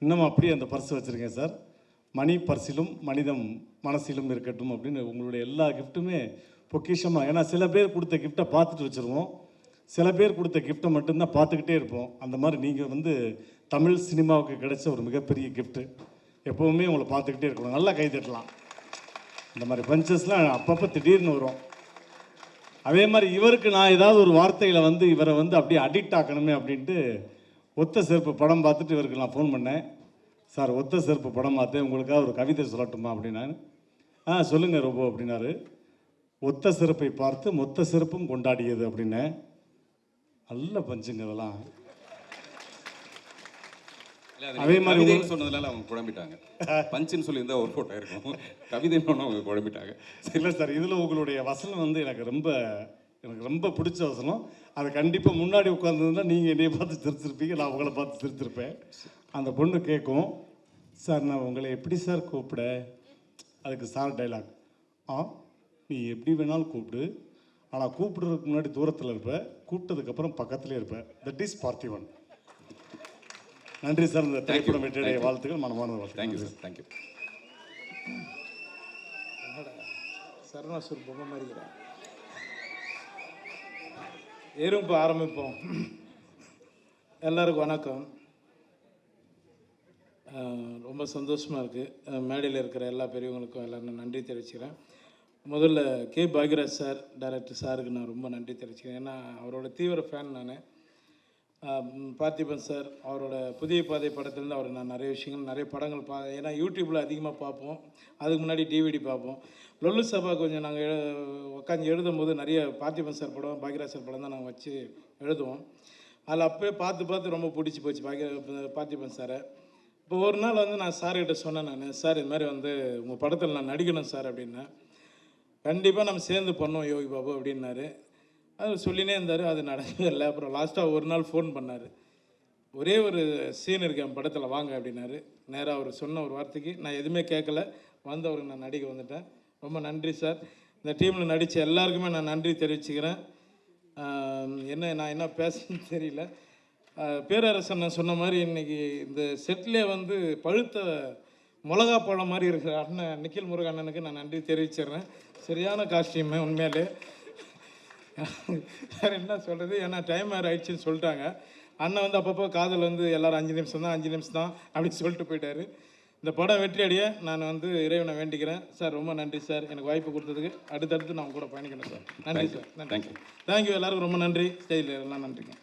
இன்னமும் அப்படியே அந்த பர்ஸ் வச்சுருக்கேன் சார். மணி பர்சிலும் மனிதம் மனசிலும் இருக்கட்டும் அப்படின்னு உங்களுடைய எல்லா கிஃப்ட்டுமே பொக்கிஷமாக. ஏன்னா சில பேர் கொடுத்த கிஃப்ட்டை பார்த்துட்டு வச்சுருவோம், சில பேர் கொடுத்த கிஃப்ட்டை மட்டும்தான் பார்த்துக்கிட்டே இருப்போம். அந்த மாதிரி நீங்கள் வந்து தமிழ் சினிமாவுக்கு கிடைச்ச ஒரு மிகப்பெரிய கிஃப்ட்டு. எப்போவுமே உங்களை பார்த்துக்கிட்டே இருக்கணும். நல்லா கை தட்டலாம். இந்த மாதிரி பஞ்சஸ்லாம் அப்பப்போ திடீர்னு வரும். அதே மாதிரி இவருக்கு நான் ஏதாவது ஒரு வார்த்தையில் வந்து இவரை வந்து அப்படியே அடிக்ட் ஆக்கணுமே அப்படின்ட்டு ஒத்த செருப்பு படம் பார்த்துட்டு இவருக்கு நான் ஃபோன் பண்ணேன். சார் ஒத்த செருப்பு படம் பார்த்தேன், உங்களுக்காக ஒரு கவிதை சொல்லட்டுமா அப்படின்னா, சொல்லுங்கள் ரொம்ப அப்படின்னாரு. ஒத்த செருப்பை பார்த்து மொத்த செருப்பும் கொண்டாடியது அப்படின்னேன். நல்ல பஞ்சுங்க அதெல்லாம். அதே மாதிரி சொன்னதுனால அவங்க குழம்பிட்டாங்க. பஞ்சுன்னு சொல்லியிருந்தா ஒரு ஃபோட்டோ இருக்கும், கவிதைன்னு அவங்க குழம்பிட்டாங்க. இல்லை சார், இதில் உங்களுடைய வசனம் வந்து எனக்கு ரொம்ப பிடிச்ச வசனம். அது கண்டிப்பாக முன்னாடி உட்காந்துருந்தா நீங்கள் என்னையை பார்த்து சிரிச்சிருப்பீங்க, நான் உங்களை பார்த்து சிரிச்சிருப்பேன். அந்த பொண்ணு கேட்கும், சார் நான் உங்களை எப்படி சார் கூப்பிட? அதுக்கு சார் டைலாக், நீ எப்படி வேணாலும் கூப்பிடு, ஆனால் கூப்பிடுறதுக்கு முன்னாடி தூரத்தில் இருப்ப, கூப்பிட்டதுக்கப்புறம் பக்கத்துலேயே இருப்ப. That is Parthiban. நன்றி சார். இந்த திரைப்படம் வெற்றியுடைய வாழ்த்துக்கள், மனமான வாழ்த்துக்கள். Thank you sir. தேங்க்யூ. சரணாசூர் பொம்மை மாதிரிக்கிறேன். எறும்பு ஆரம்பிப்போம். எல்லாருக்கும் வணக்கம். ரொம்ப சந்தோஷமாக இருக்குது. மேடையில் இருக்கிற எல்லா பெரியவங்களுக்கும் எல்லாரும் நன்றி தெரிவிச்சுக்கிறேன். முதல்ல கே பாக்யராஜ் சார், டைரக்டர் சாருக்கு நான் ரொம்ப நன்றி தெரிவிச்சுக்கிறேன். ஏன்னா அவரோட தீவிர ஃபேன் நான். பார்த்திபன் சார் அவரோட புதிய பாதை படத்துலேருந்து அவர் நான் நிறைய விஷயங்கள் நிறைய படங்கள் ஏன்னா யூடியூப்பில் அதிகமாக பார்ப்போம், அதுக்கு முன்னாடி டிவிடி பார்ப்போம். லொல்லு சபா கொஞ்சம் நாங்கள் உட்காந்து எழுதும் போது நிறைய பார்த்திபன் சார் படம், பாக்யராஜ் சார் படம் தான் நாங்கள் வச்சு எழுதுவோம். அதில் அப்போயே பார்த்து ரொம்ப பிடிச்சி போச்சு பார்த்திபன் சாரை. இப்போ ஒரு நாள் வந்து நான் சார்கிட்ட சொன்னேன், நான் சார் இது மாதிரி வந்து உங்கள் படத்தில் நான் நடிக்கணும் சார் அப்படின்னேன். கண்டிப்பாக நம்ம சேர்ந்து பண்ணோம் யோகி பாபு அப்படின்னாரு. அது சொல்லினே இருந்தார், அது நடக்கவே இல்லை. அப்புறம் லாஸ்ட்டாக ஒரு நாள் ஃபோன் பண்ணார், ஒரே ஒரு சீன் இருக்கு என் படத்தில் வாங்க அப்படின்னாரு. நேராக அவர் சொன்ன ஒரு வார்த்தைக்கு நான் எதுவுமே கேட்கல, வந்து அவருக்கு நான் நடிக்க வந்துட்டேன். ரொம்ப நன்றி சார். இந்த டீமில் நடித்த எல்லாருக்குமே நான் நன்றி தெரிவிச்சுக்கிறேன். நான் என்ன பேசுன்னு தெரியல. பேரரசன் சொன்ன மாதிரி இன்றைக்கி இந்த செட்லேயே வந்து பழுத்த மிளகா பழம் மாதிரி இருக்கிற அண்ணன் நிக்கில் முருகன் அண்ணனுக்கு நான் நன்றி தெரிவிச்சிடுறேன். சரியான காஸ்டியூமு உண்மையிலே. வேறு என்ன சொல்கிறது, ஏன்னா டைம் வேறு ஆயிடுச்சுன்னு சொல்லிட்டாங்க. அண்ணன் வந்து அப்பப்போ காதல் வந்து எல்லோரும் 5 நிமிஷம் தான் அப்படின்னு சொல்லிட்டு போயிட்டார். இந்த படம் வெற்றி அடைய நான் வந்து இறைவனை வேண்டிக்கிறேன். சார் ரொம்ப நன்றி சார், எனக்கு வாய்ப்பு கொடுத்ததுக்கு. அடுத்தடுத்து நான் கூட பயணிக்கணும் சார். நன்றி சார். நன்றி. தேங்க்யூ. எல்லாருக்கும் ரொம்ப நன்றி. ஸ்டைல் எல்லாம் நன்றிங்க.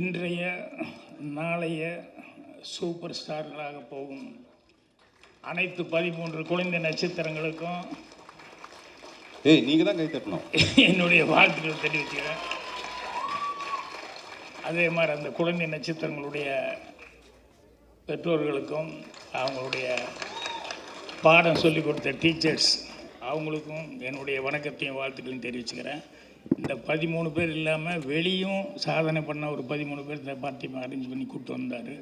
இன்றைய நாளைய சூப்பர் ஸ்டார்களாக போகும் அனைத்து 13 குழந்தை நட்சத்திரங்களுக்கும் நீங்கள் தான் கை தட்டணும். என்னுடைய வாழ்த்துக்கள் தெரிவிக்கிறேன். அதே மாதிரி அந்த குழந்தை நட்சத்திரங்களுடைய பெற்றோர்களுக்கும், அவங்களுடைய பாடம் சொல்லிக் கொடுத்த டீச்சர்ஸ் அவங்களுக்கும் என்னுடைய வணக்கத்தையும் வாழ்த்துக்களையும் தெரிவிச்சுக்கிறேன். இந்த 13 பேர் இல்லாமல் வெளியும் சாதனை பண்ண ஒரு 13 பேர் இந்த பார்ட்டி அரேஞ்ச் பண்ணி கூப்பிட்டு வந்தார்.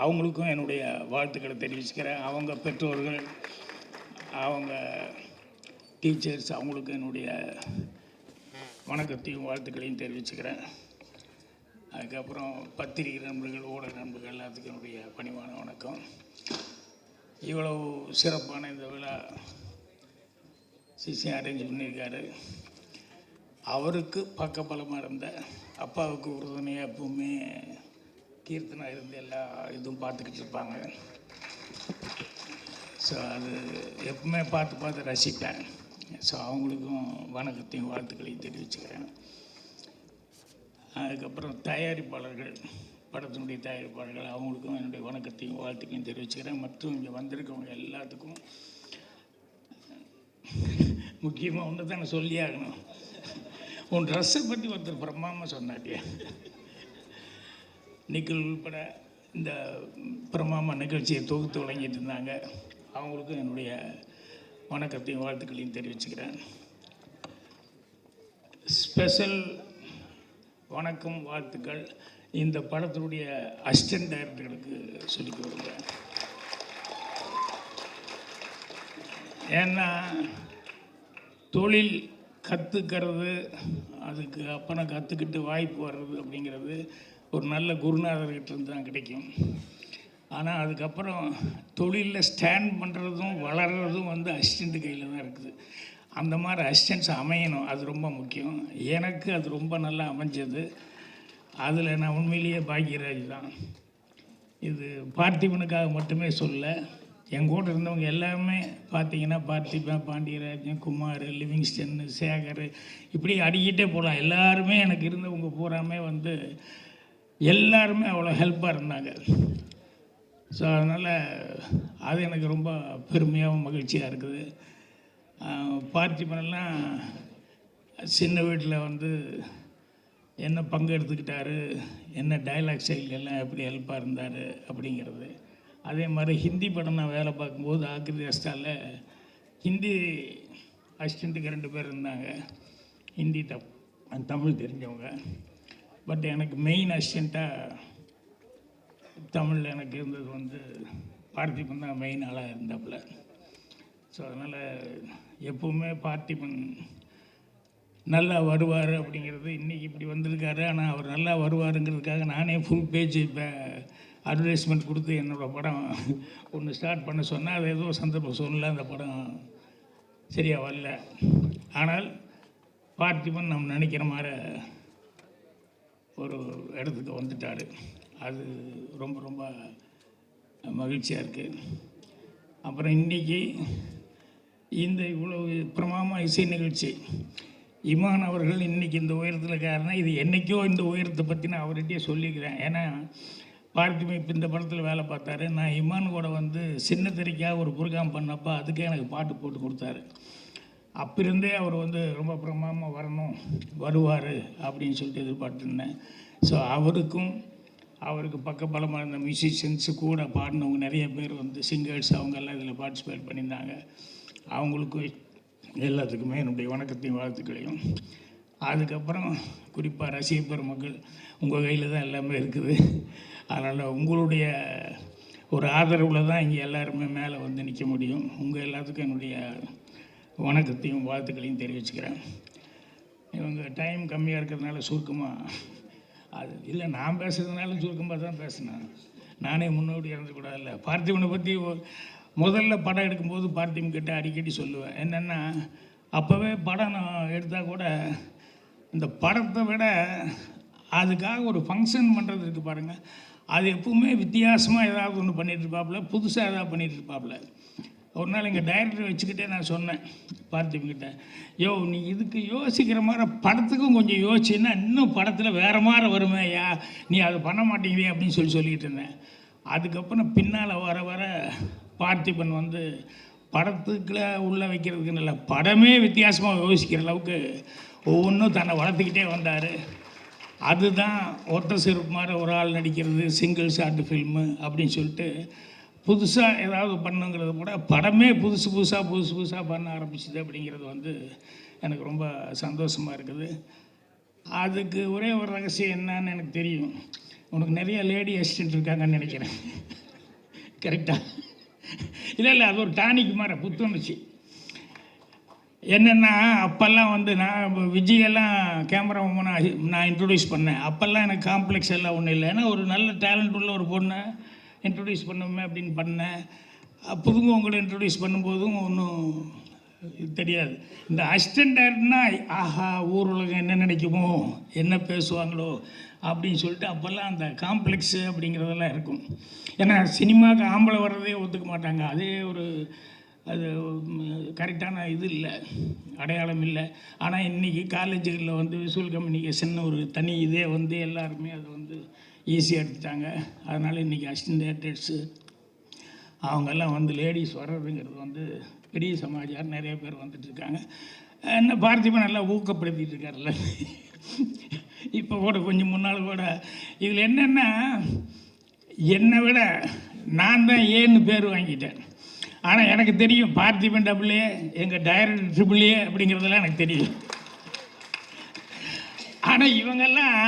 அவங்களுக்கும் என்னுடைய வாழ்த்துக்களை தெரிவிச்சுக்கிறேன். அவங்க பெற்றோர்கள், அவங்க டீச்சர்ஸ் அவங்களுக்கு என்னுடைய வணக்கத்தையும் வாழ்த்துக்களையும் தெரிவிச்சுக்கிறேன். அதுக்கப்புறம் பத்திரிகை நண்பர்கள், ஊடக நண்பர்கள் எல்லாத்துக்கும் என்னுடைய பணிவான வணக்கம். இவ்வளவு சிறப்பான இந்த விழா சிசி அரேஞ்ச் பண்ணியிருக்காரு. அவருக்கு பக்கபலமாக இருந்த, அப்பாவுக்கு உறுதுணையாக எப்பவுமே கீர்த்தனா இருந்து எல்லா இதுவும் பார்த்துக்கிட்டு இருப்பாங்க. ஸோ அது எப்பவுமே பார்த்து ரசிப்பேன். ஸோ அவங்களுக்கும் வணக்கத்தையும் வாழ்த்துக்களையும் தெரிவிச்சுக்கிறேன். அதுக்கப்புறம் தயாரிப்பாளர்கள், படத்தினுடைய தயாரிப்பாளர்கள் அவங்களுக்கும் என்னுடைய வணக்கத்தையும் வாழ்த்துக்களையும் தெரிவிச்சுக்கிறேன். மற்றும் இங்கே வந்திருக்கவங்க எல்லாத்துக்கும் முக்கியமாக ஒன்று தான் நான் சொல்லி ஆகணும். உன் ட்ரெஸ்ஸை பற்றி ஒருத்தர் பிரமாமா சொன்னாட்டியா, நிக்கில் உள்பட இந்த பிரமாமா நிகழ்ச்சியை தொகுத்து வழங்கிட்டு இருந்தாங்க. அவங்களுக்கும் என்னுடைய வணக்கத்தையும் வாழ்த்துக்களையும் தெரிவிச்சுக்கிறேன். ஸ்பெஷல் வணக்கம் வாழ்த்துக்கள் இந்த படத்தினுடைய அசிஸ்டன்ட் டைரக்டர்களுக்கு சொல்லிக்க விரும்புகிறேன். ஏன்னா தொழில் கற்றுக்கிறது, அதுக்கு அப்புறம் கற்றுக்கிட்டு வாய்ப்பு வர்றது அப்படிங்கிறது ஒரு நல்ல குருநாதர்கிட்ட இருந்து தான் கிடைக்கும். ஆனால் அதுக்கப்புறம் தொழிலில் ஸ்டாண்ட் பண்ணுறதும் வளர்கிறதும் வந்து அசிஸ்டண்ட்டு கையில் தான் இருக்குது. அந்த மாதிரி அசிஸ்டன்ஸ் அமையணும், அது ரொம்ப முக்கியம். எனக்கு அது ரொம்ப நல்லா அமைஞ்சது. அதில் நான் உண்மையிலேயே பாக்யராஜ் தான். இது பார்த்திபனுக்காக மட்டுமே சொல்ல, என் கூட இருந்தவங்க எல்லாமே பார்த்தீங்கன்னா பார்த்திபன், பாண்டியராஜன், குமார், லிவிங்ஸ்டன், சேகர், இப்படி அடிக்கிட்டே போகலாம். எல்லாருமே எனக்கு இருந்தவங்க பூராமே வந்து எல்லாருமே அவ்வளோ ஹெல்ப்பாக இருந்தாங்க. ஸோ அதனால் அது எனக்கு ரொம்ப பெருமையாகவும் மகிழ்ச்சியாக இருக்குது. பார்த்திபனெல்லாம் சின்ன வீட்டில் வந்து என்ன பங்கு எடுத்துக்கிட்டாரு, என்ன டைலாக் ஸ்டைல் எல்லாம் எப்படி ஹெல்ப்பாக இருந்தார் அப்படிங்கிறது. அதே மாதிரி ஹிந்தி படம் நான் வேலை பார்க்கும்போது ஆக்ரி அஸ்டாவில் ஹிந்தி அசிஸ்டண்ட்டுக்கு 2 பேர் இருந்தாங்க, ஹிந்தி தமிழ் தெரிஞ்சவங்க. பட் எனக்கு மெயின் அசிஸ்டண்ட்டாக தமிழில் எனக்கு இருந்தது வந்து பார்த்திபன் தான் மெயின் ஆளாக இருந்தாப்புல. ஸோ அதனால் எப்போவுமே பார்த்திபன் நல்லா வருவார் அப்படிங்கிறது இன்றைக்கி இப்படி வந்திருக்காரு. ஆனால் அவர் நல்லா வருவாருங்கிறதுக்காக நானே ஃபுல் பேஜ் இப்போ அட்வர்டைஸ்மெண்ட் கொடுத்து என்னோடய படம் ஒன்று ஸ்டார்ட் பண்ண சொன்னால் அது ஏதோ சந்தர்ப்பம் சொல்லல, அந்த படம் சரியாக வரல. ஆனால் பார்த்திபன் நம்ம நினைக்கிற மாதிரி ஒரு இடத்துக்கு வந்துட்டார். அது ரொம்ப ரொம்ப மகிழ்ச்சியாக இருக்குது. அப்புறம் இன்றைக்கி இந்த இவ்வளவு பிரமாதமாக இசை நிகழ்ச்சி, இமான் அவர்கள் இன்றைக்கி இந்த உயரத்தில் இருக்காருன்னா இது என்றைக்கோ இந்த உயரத்தை பற்றி நான் அவர்கிட்டயே சொல்லிக்கிறேன். ஏன்னா பார்த்திபன் இப்போ இந்த படத்தில் வேலை பார்த்தாரு. நான் இமான் கூட வந்து சின்ன திரைக்காக ஒரு ப்ரோக்ராம் பண்ணப்போ அதுக்கே எனக்கு பாட்டு போட்டு கொடுத்தாரு. அப்பிருந்தே அவர் வந்து ரொம்ப பிரமாதமாக வரணும், வருவார் அப்படின்னு சொல்லிட்டு எதிர்பார்த்துருந்தேன். ஸோ அவருக்கு பக்கபலமாக இருந்த மியூசிஷியன்ஸு கூட பாடினவங்க நிறைய பேர் வந்து சிங்கர்ஸ் அவங்கெல்லாம் இதில் பார்ட்டிசிபேட் பண்ணியிருந்தாங்க. அவங்களுக்கும் எல்லாத்துக்குமே என்னுடைய வணக்கத்தையும் வாழ்த்துக்களையும். அதுக்கப்புறம் குறிப்பாக ரசிக பெருமக்கள், உங்கள் கையில் தான் எல்லாமே இருக்குது. அதனால் உங்களுடைய ஒரு ஆதரவில் தான் இங்கே எல்லாருமே மேலே வந்து நிற்க முடியும். உங்கள் எல்லாத்துக்கும் என்னுடைய வணக்கத்தையும் வாழ்த்துக்களையும் தெரிவிச்சுக்கிறேன். இவங்க டைம் கம்மியாக இருக்கிறதுனால சுருக்கமாக அது இல்லை, நான் பேசுகிறதுனால சுருக்கமாக தான் பேசினேன். நானே முன்னோடி இறந்துக்கூடாதுல்ல. பார்த்திபனை பற்றி முதல்ல படம் எடுக்கும்போது பார்த்திபன் கிட்ட அடிக்கடி சொல்லுவேன். என்னென்னா அப்போவே படம் நான் எடுத்தால் கூட இந்த படத்தை விட அதுக்காக ஒரு ஃபங்க்ஷன் பண்ணுறது இருக்குது பாருங்கள், அது எப்பவுமே வித்தியாசமாக ஏதாவது ஒன்று பண்ணிகிட்ருப்பாப்புல, புதுசாக ஏதாவது பண்ணிகிட்ருப்பாப்புல. ஒரு நாள் எங்கள் டைரக்டர் வச்சுக்கிட்டே நான் சொன்னேன் பார்த்திபன்கிட்ட, நீ இதுக்கு யோசிக்கிற மாதிரி படத்துக்கும் கொஞ்சம் யோசிச்சுன்னா இன்னும் படத்தில் வேறு மாதிரி வருமே, நீ அதை பண்ண மாட்டேங்கிறியே அப்படின்னு சொல்லிக்கிட்டு இருந்தேன். அதுக்கப்புறம் பின்னால் வர வர பார்த்திபன் வந்து படத்துக்குள்ளே உள்ளே வைக்கிறதுக்கு நல்ல படமே வித்தியாசமாக யோசிக்கிற அளவுக்கு ஒவ்வொன்றும் தன்னை வளர்த்துக்கிட்டே வந்தார். அதுதான் ஒத்த செருப்பு மாதிரி ஒரு ஆள் நடிக்கிறது, சிங்கிள் ஷார்ட் ஃபில்மு அப்படின்னு சொல்லிட்டு புதுசாக ஏதாவது பண்ணுங்கிறது கூட படமே புதுசு புதுசாக பண்ண ஆரம்பிச்சுது அப்படிங்கிறது வந்து எனக்கு ரொம்ப சந்தோஷமாக இருக்குது. அதுக்கு ஒரே ஒரு ரகசியம் என்னன்னு எனக்கு தெரியும். உனக்கு நிறைய லேடி அசிஸ்டன்ட் இருக்காங்கன்னு நினைக்கிறேன். கரெக்டாக? இல்லை அது ஒரு டானிக் மாதிரி புத்துணர்ச்சி. என்னென்னா அப்போல்லாம் வந்து நான் விஜயெல்லாம் கேமரா நான் இன்ட்ரடியூஸ் பண்ணேன். அப்போல்லாம் எனக்கு காம்ப்ளெக்ஸ் எல்லாம் ஒன்றும் இல்லை. ஏன்னா ஒரு நல்ல டேலண்ட் உள்ள ஒரு பொண்ணை இன்ட்ரடியூஸ் பண்ணுவோமே அப்படின்னு பண்ணேன். புதுமுகங்களை இன்ட்ரடியூஸ் பண்ணும்போதும் ஒன்றும் தெரியாது. இந்த அசிஸ்டன்ட் டைரக்டர்னா ஆஹா ஊர் உலகம் என்ன நினைக்குமோ, என்ன பேசுவாங்களோ அப்படின்னு சொல்லிட்டு அப்போல்லாம் அந்த காம்ப்ளெக்ஸு அப்படிங்கிறதெல்லாம் இருக்கும். ஏன்னா சினிமாவுக்கு ஆம்பளை வர்றதே ஒத்துக்க மாட்டாங்க. அதே ஒரு அது கரெக்டான இது இல்லை, அடையாளம் இல்லை. ஆனால் இன்றைக்கி காலேஜுகளில் வந்து விசுவல் கம்யூனிகேஷன் ஒரு தனி இதே வந்து எல்லாருமே அதை வந்து ஈஸியாக எடுத்துட்டாங்க. அதனால் இன்றைக்கி அசிஸ்டன்ட் டைரக்டர்ஸு அவங்கெல்லாம் வந்து லேடிஸ் வர்றதுங்கிறது வந்து பெரிய சமாச்சாரம். நிறைய பேர் வந்துட்டுருக்காங்க. என்ன பார்த்திபன் நல்லா ஊக்கப்படுத்திட்டு இருக்காருல்ல. இப்போ கூட கொஞ்சம் முன்னால் கூட இதில் என்னென்னா என்னை விட நான் தான் ஏன்னு பேர் வாங்கிட்டேன். ஆனால் எனக்கு தெரியும் பார்த்திபன் டபுள்ஏ, எங்கள் டைரக்டர் ட்ரிபிள்ஏ அப்படிங்கிறதெல்லாம் எனக்கு தெரியும். ஆனால் இவங்கெல்லாம்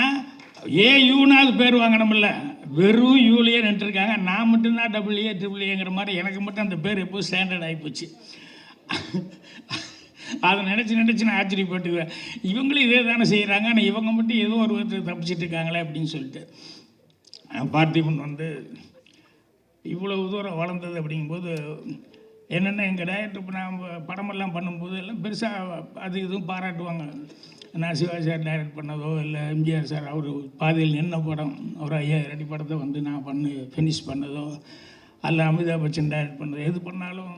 யூனாவது பேர் வாங்கணுமில்ல, வெறும் யூலேயே நின்றுருக்காங்க. நான் மட்டும்தான் டபுள்ஏ ட்ரிபிள்ஏங்கிற மாதிரி எனக்கு மட்டும் அந்த பேர் எப்போது ஸ்டாண்டர்ட் ஆகிப்போச்சு. அதை நினச்சி நான் ஆச்சரியப்பட்டுக்குவேன். இவங்களும் இதே தானே செய்கிறாங்க, ஆனால் இவங்க மட்டும் ஏதோ ஒரு விதத்தில் தப்பிச்சிட்டு இருக்காங்களே அப்படின்னு சொல்லிட்டு. பார்த்திபன் வந்து இவ்வளவு தூரம் வளர்ந்தது அப்படிங்கும்போது என்னென்னா எங்கள் டைரக்டர் இப்போ நான் படமெல்லாம் பண்ணும்போது எல்லாம் பெருசாக அது இதுவும் பாராட்டுவாங்க. நான் சிவாஜி சார் டைரக்ட் பண்ணதோ இல்லை எம்ஜிஆர் சார் அவர் பாதியில் நின்ன படம் ஒரு 5000 அடி படத்தை வந்து நான் ஃபினிஷ் பண்ணதோ அல்ல அமிதாப் பச்சன் டைரக்ட் பண்ணதோ எது பண்ணாலும்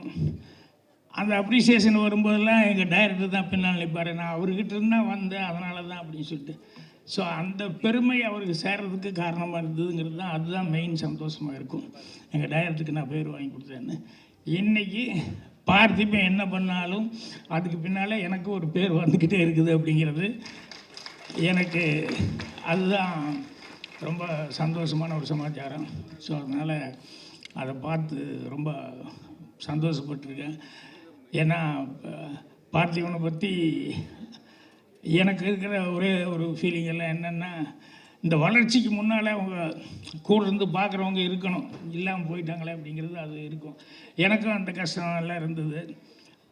அந்த அப்ரிசியேஷன் வரும்போதெல்லாம் எங்கள் டைரக்டர் தான் பின்னால் நிற்பார். நான் அவர்கிட்ட இருந்தால் வந்தேன், அதனால தான் அப்படின்னு சொல்லிட்டு ஸோ அந்த பெருமை அவருக்கு சேர்றதுக்கு காரணமாக இருந்ததுங்கிறது தான், அதுதான் மெயின் சந்தோஷமாக இருக்கும். எங்கள் டைரக்டருக்கு நான் பேர் வாங்கி கொடுத்தேன்னு. இன்றைக்கி பார்த்திபன் என்ன பண்ணாலும் அதுக்கு பின்னால் எனக்கு ஒரு பேர் வந்துக்கிட்டே இருக்குது அப்படிங்கிறது எனக்கு அதுதான் ரொம்ப சந்தோஷமான ஒரு சமாச்சாரம். ஸோ அதனால் அதை பார்த்து ரொம்ப சந்தோஷப்பட்டிருக்கேன். ஏன்னா பார்த்திபனை பற்றி எனக்கு இருக்கிற ஒரே ஒரு ஃபீலிங் எல்லாம் என்னென்னா, இந்த வளர்ச்சிக்கு முன்னால் அவங்க கூட இருந்து பார்க்குறவங்க இருக்கணும், இல்லாமல் போயிட்டாங்களே அப்படிங்கிறது அது இருக்கும். எனக்கும் அந்த கஷ்டம் எல்லாம் இருந்தது,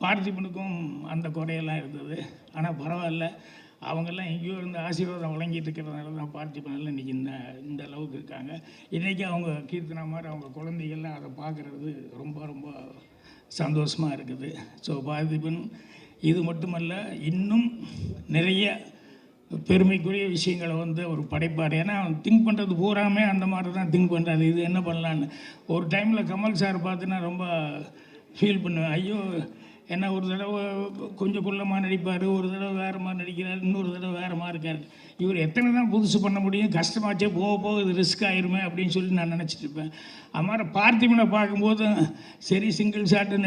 பார்த்திபனுக்கும் அந்த குறையெல்லாம் இருந்தது. ஆனால் பரவாயில்ல, அவங்கெல்லாம் எங்கேயோ இருந்து ஆசீர்வாதம் வழங்கிட்டு இருக்கிறதுனால தான் பார்த்திபனெல்லாம் இன்றைக்கி இந்த அளவுக்கு இருக்காங்க. இன்றைக்கி அவங்க கீர்த்தனா மாதிரி அவங்க குழந்தைகள்லாம் அதை பார்க்குறது ரொம்ப ரொம்ப சந்தோஷமாக இருக்குது. ஸோ பார்த்திபன் இது மட்டுமல்ல, இன்னும் நிறைய பெருமைக்குரிய விஷயங்களை வந்து அவர் படைப்பார். ஏன்னா அவன் திங்க் பண்ணுறது பூராமே அந்த மாதிரி தான் திங்க் பண்ணுறாரு, இது என்ன பண்ணலான்னு. ஒரு டைமில் கமல் சார் பார்த்துன்னா ரொம்ப ஃபீல் பண்ணுவேன். ஐயோ, ஏன்னா ஒரு தடவை கொஞ்சம் குள்ளமாக நடிப்பார், ஒரு தடவை வேறு மாதிரி நடிக்கிறார், இன்னொரு தடவை வேறு மாதிரி இருக்கார். இவர் எத்தனை தான் புதுசு பண்ண முடியும், கஷ்டமாச்சே, போக போக இது ரிஸ்க் ஆயிருமே அப்படின்னு சொல்லி நான் நினச்சிட்டு இருப்பேன். அது மாதிரி பார்த்திபனை பார்க்கும்போது சரி சிங்கிள் ஷாட்டு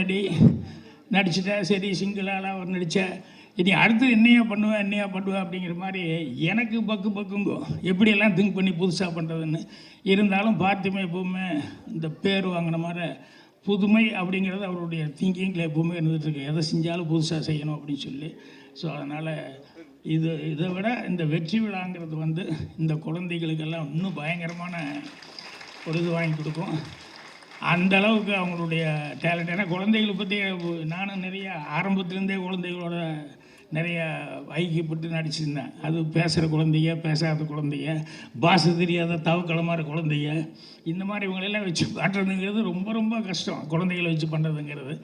நடிச்சிட்டேன், சரி சிங்கிளால் அவர் நடித்தேன், இனி அடுத்து என்னையா பண்ணுவேன் அப்படிங்கிற மாதிரி எனக்கு பக்குங்கோ எப்படியெல்லாம் திங்க் பண்ணி புதுசாக பண்ணுறதுன்னு. இருந்தாலும் பார்த்திபன் எப்போவுமே இந்த பேர் வாங்கின மாதிரி புதுமை அப்படிங்கிறது அவருடைய திங்கிங்கில் எப்போவுமே இருந்துகிட்ருக்கு. எதை செஞ்சாலும் புதுசாக செய்யணும் அப்படின்னு சொல்லி. ஸோ அதனால் இதை விட இந்த வெற்றி விழாங்கிறது வந்து இந்த குழந்தைகளுக்கெல்லாம் இன்னும் பயங்கரமான ஒரு இது வாங்கி கொடுக்கும். அந்த அளவுக்கு அவங்களுடைய டேலண்ட். ஏன்னா குழந்தைகளை பற்றி நானும் நிறைய ஆரம்பத்துலேருந்தே குழந்தைகளோட நிறைய ஐக்கியப்பட்டு நடிச்சிருந்தேன். அது பேசுகிற குழந்தைங்க, பேசாத குழந்தைங்க, பாஷை தெரியாத தவக்களமான குழந்தைங்க, இந்த மாதிரி இவங்களெல்லாம் வச்சு காட்டுறதுங்கிறது ரொம்ப ரொம்ப கஷ்டம். குழந்தைகளை வச்சு பண்ணுறதுங்கிறது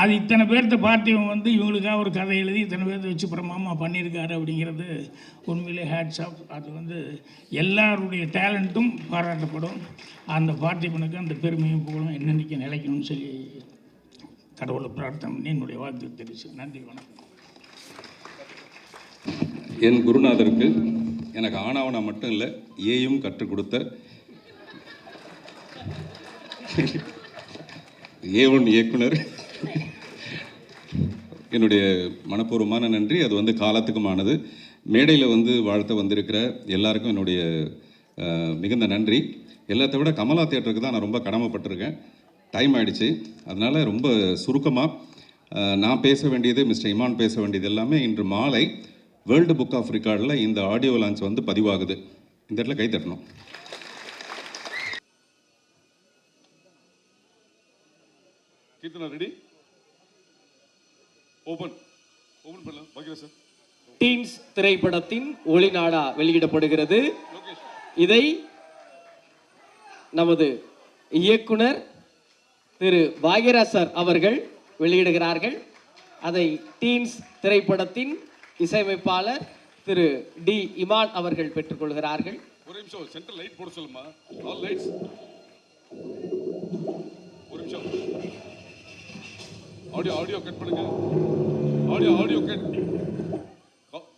அது இத்தனை பேர்த்த பார்த்திவன் வந்து இவங்களுக்காக ஒரு கதை எழுதி இத்தனை பேர்த்த வச்சு பிரமாமா பண்ணியிருக்காரு அப்படிங்கிறது உண்மையிலே ஹேட்ஸ் ஆஃப். அது வந்து எல்லாருடைய டேலண்ட்டும் பாராட்டப்படும். அந்த பார்த்திபனுக்கு அந்த பெருமையும் புகழும் என்னென்னைக்கு நிலைக்கணும்னு சொல்லி கடவுளை பிரார்த்தனை பண்ணி என்னுடைய வாழ்த்து தெரிவிச்சு நன்றி, வணக்கம். என் குருநாதருக்கு எனக்கு ஆனாவனா மட்டும் இல்லை, ஏயும் கற்றுக் கொடுத்த A1 இயக்குனர் என்னுடைய மனப்பூர்வமான நன்றி. அது வந்து காலத்துக்குமானது. மேடையில் வந்து வாழ்த்த வந்திருக்கிற எல்லாருக்கும் என்னுடைய மிகுந்த நன்றி. எல்லாத்த விட கமலா தியேட்டருக்கு தான் நான் ரொம்ப கடமைப்பட்டிருக்கேன். டைம் ஆகிடுச்சு, அதனால் ரொம்ப சுருக்கமாக நான் பேச வேண்டியது, மிஸ்டர் இமான் பேச வேண்டியது எல்லாமே இன்று மாலை வேர்ல்டு புக் ஆஃப் ரெக்கார்டில் இந்த ஆடியோ லான்ச் வந்து பதிவாகுது. இந்த இடத்துல கை தட்டணும். கீர்த்தனா ரெடி? ஓபன் பண்ணலாம். பாக்கியா சார். டீன்ஸ் திரைப்படத்தின் ஒளிநாடா வெளியிடப்படுகிறது. இதை நமது இயக்குனர் திரு பாக்யராஜ் சார் அவர்கள் வெளியிடுகிறார்கள். அதை டீன்ஸ் திரைப்படத்தின் இசையமைப்பாளர் திரு டி இமான் அவர்கள் பெற்றுக்கொள்கிறார்கள். ஒரு நிமிஷம், சென்டர் லைட் போட சொல்லுமா. All lights. ஒரு நிமிஷம், ஆடியோ கட் பண்ணுங்க. Audio cut.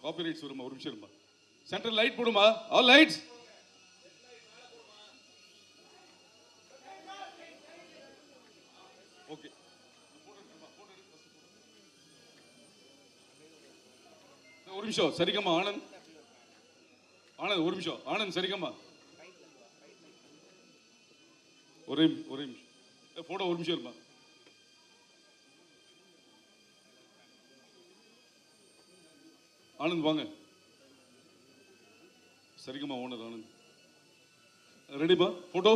காப்பிரைட்ஸ் வருமா? ஒரு நிமிஷம் இருமா. சென்டர் லைட் போடுமா. All lights. ஓகே. ஒரு நிமிஷம், சரிகம்மா. ஆனந்த் ஒரு நிமிஷம். ஆனந்த் சரிகம்மா ஒரே நிமிஷம். போட ஒரு நிமிஷம் இருமா. ஆனந்த் வாங்க. சரிகம்மா ஓனர் ஆனந்த் ரெடிமா? போட்டோ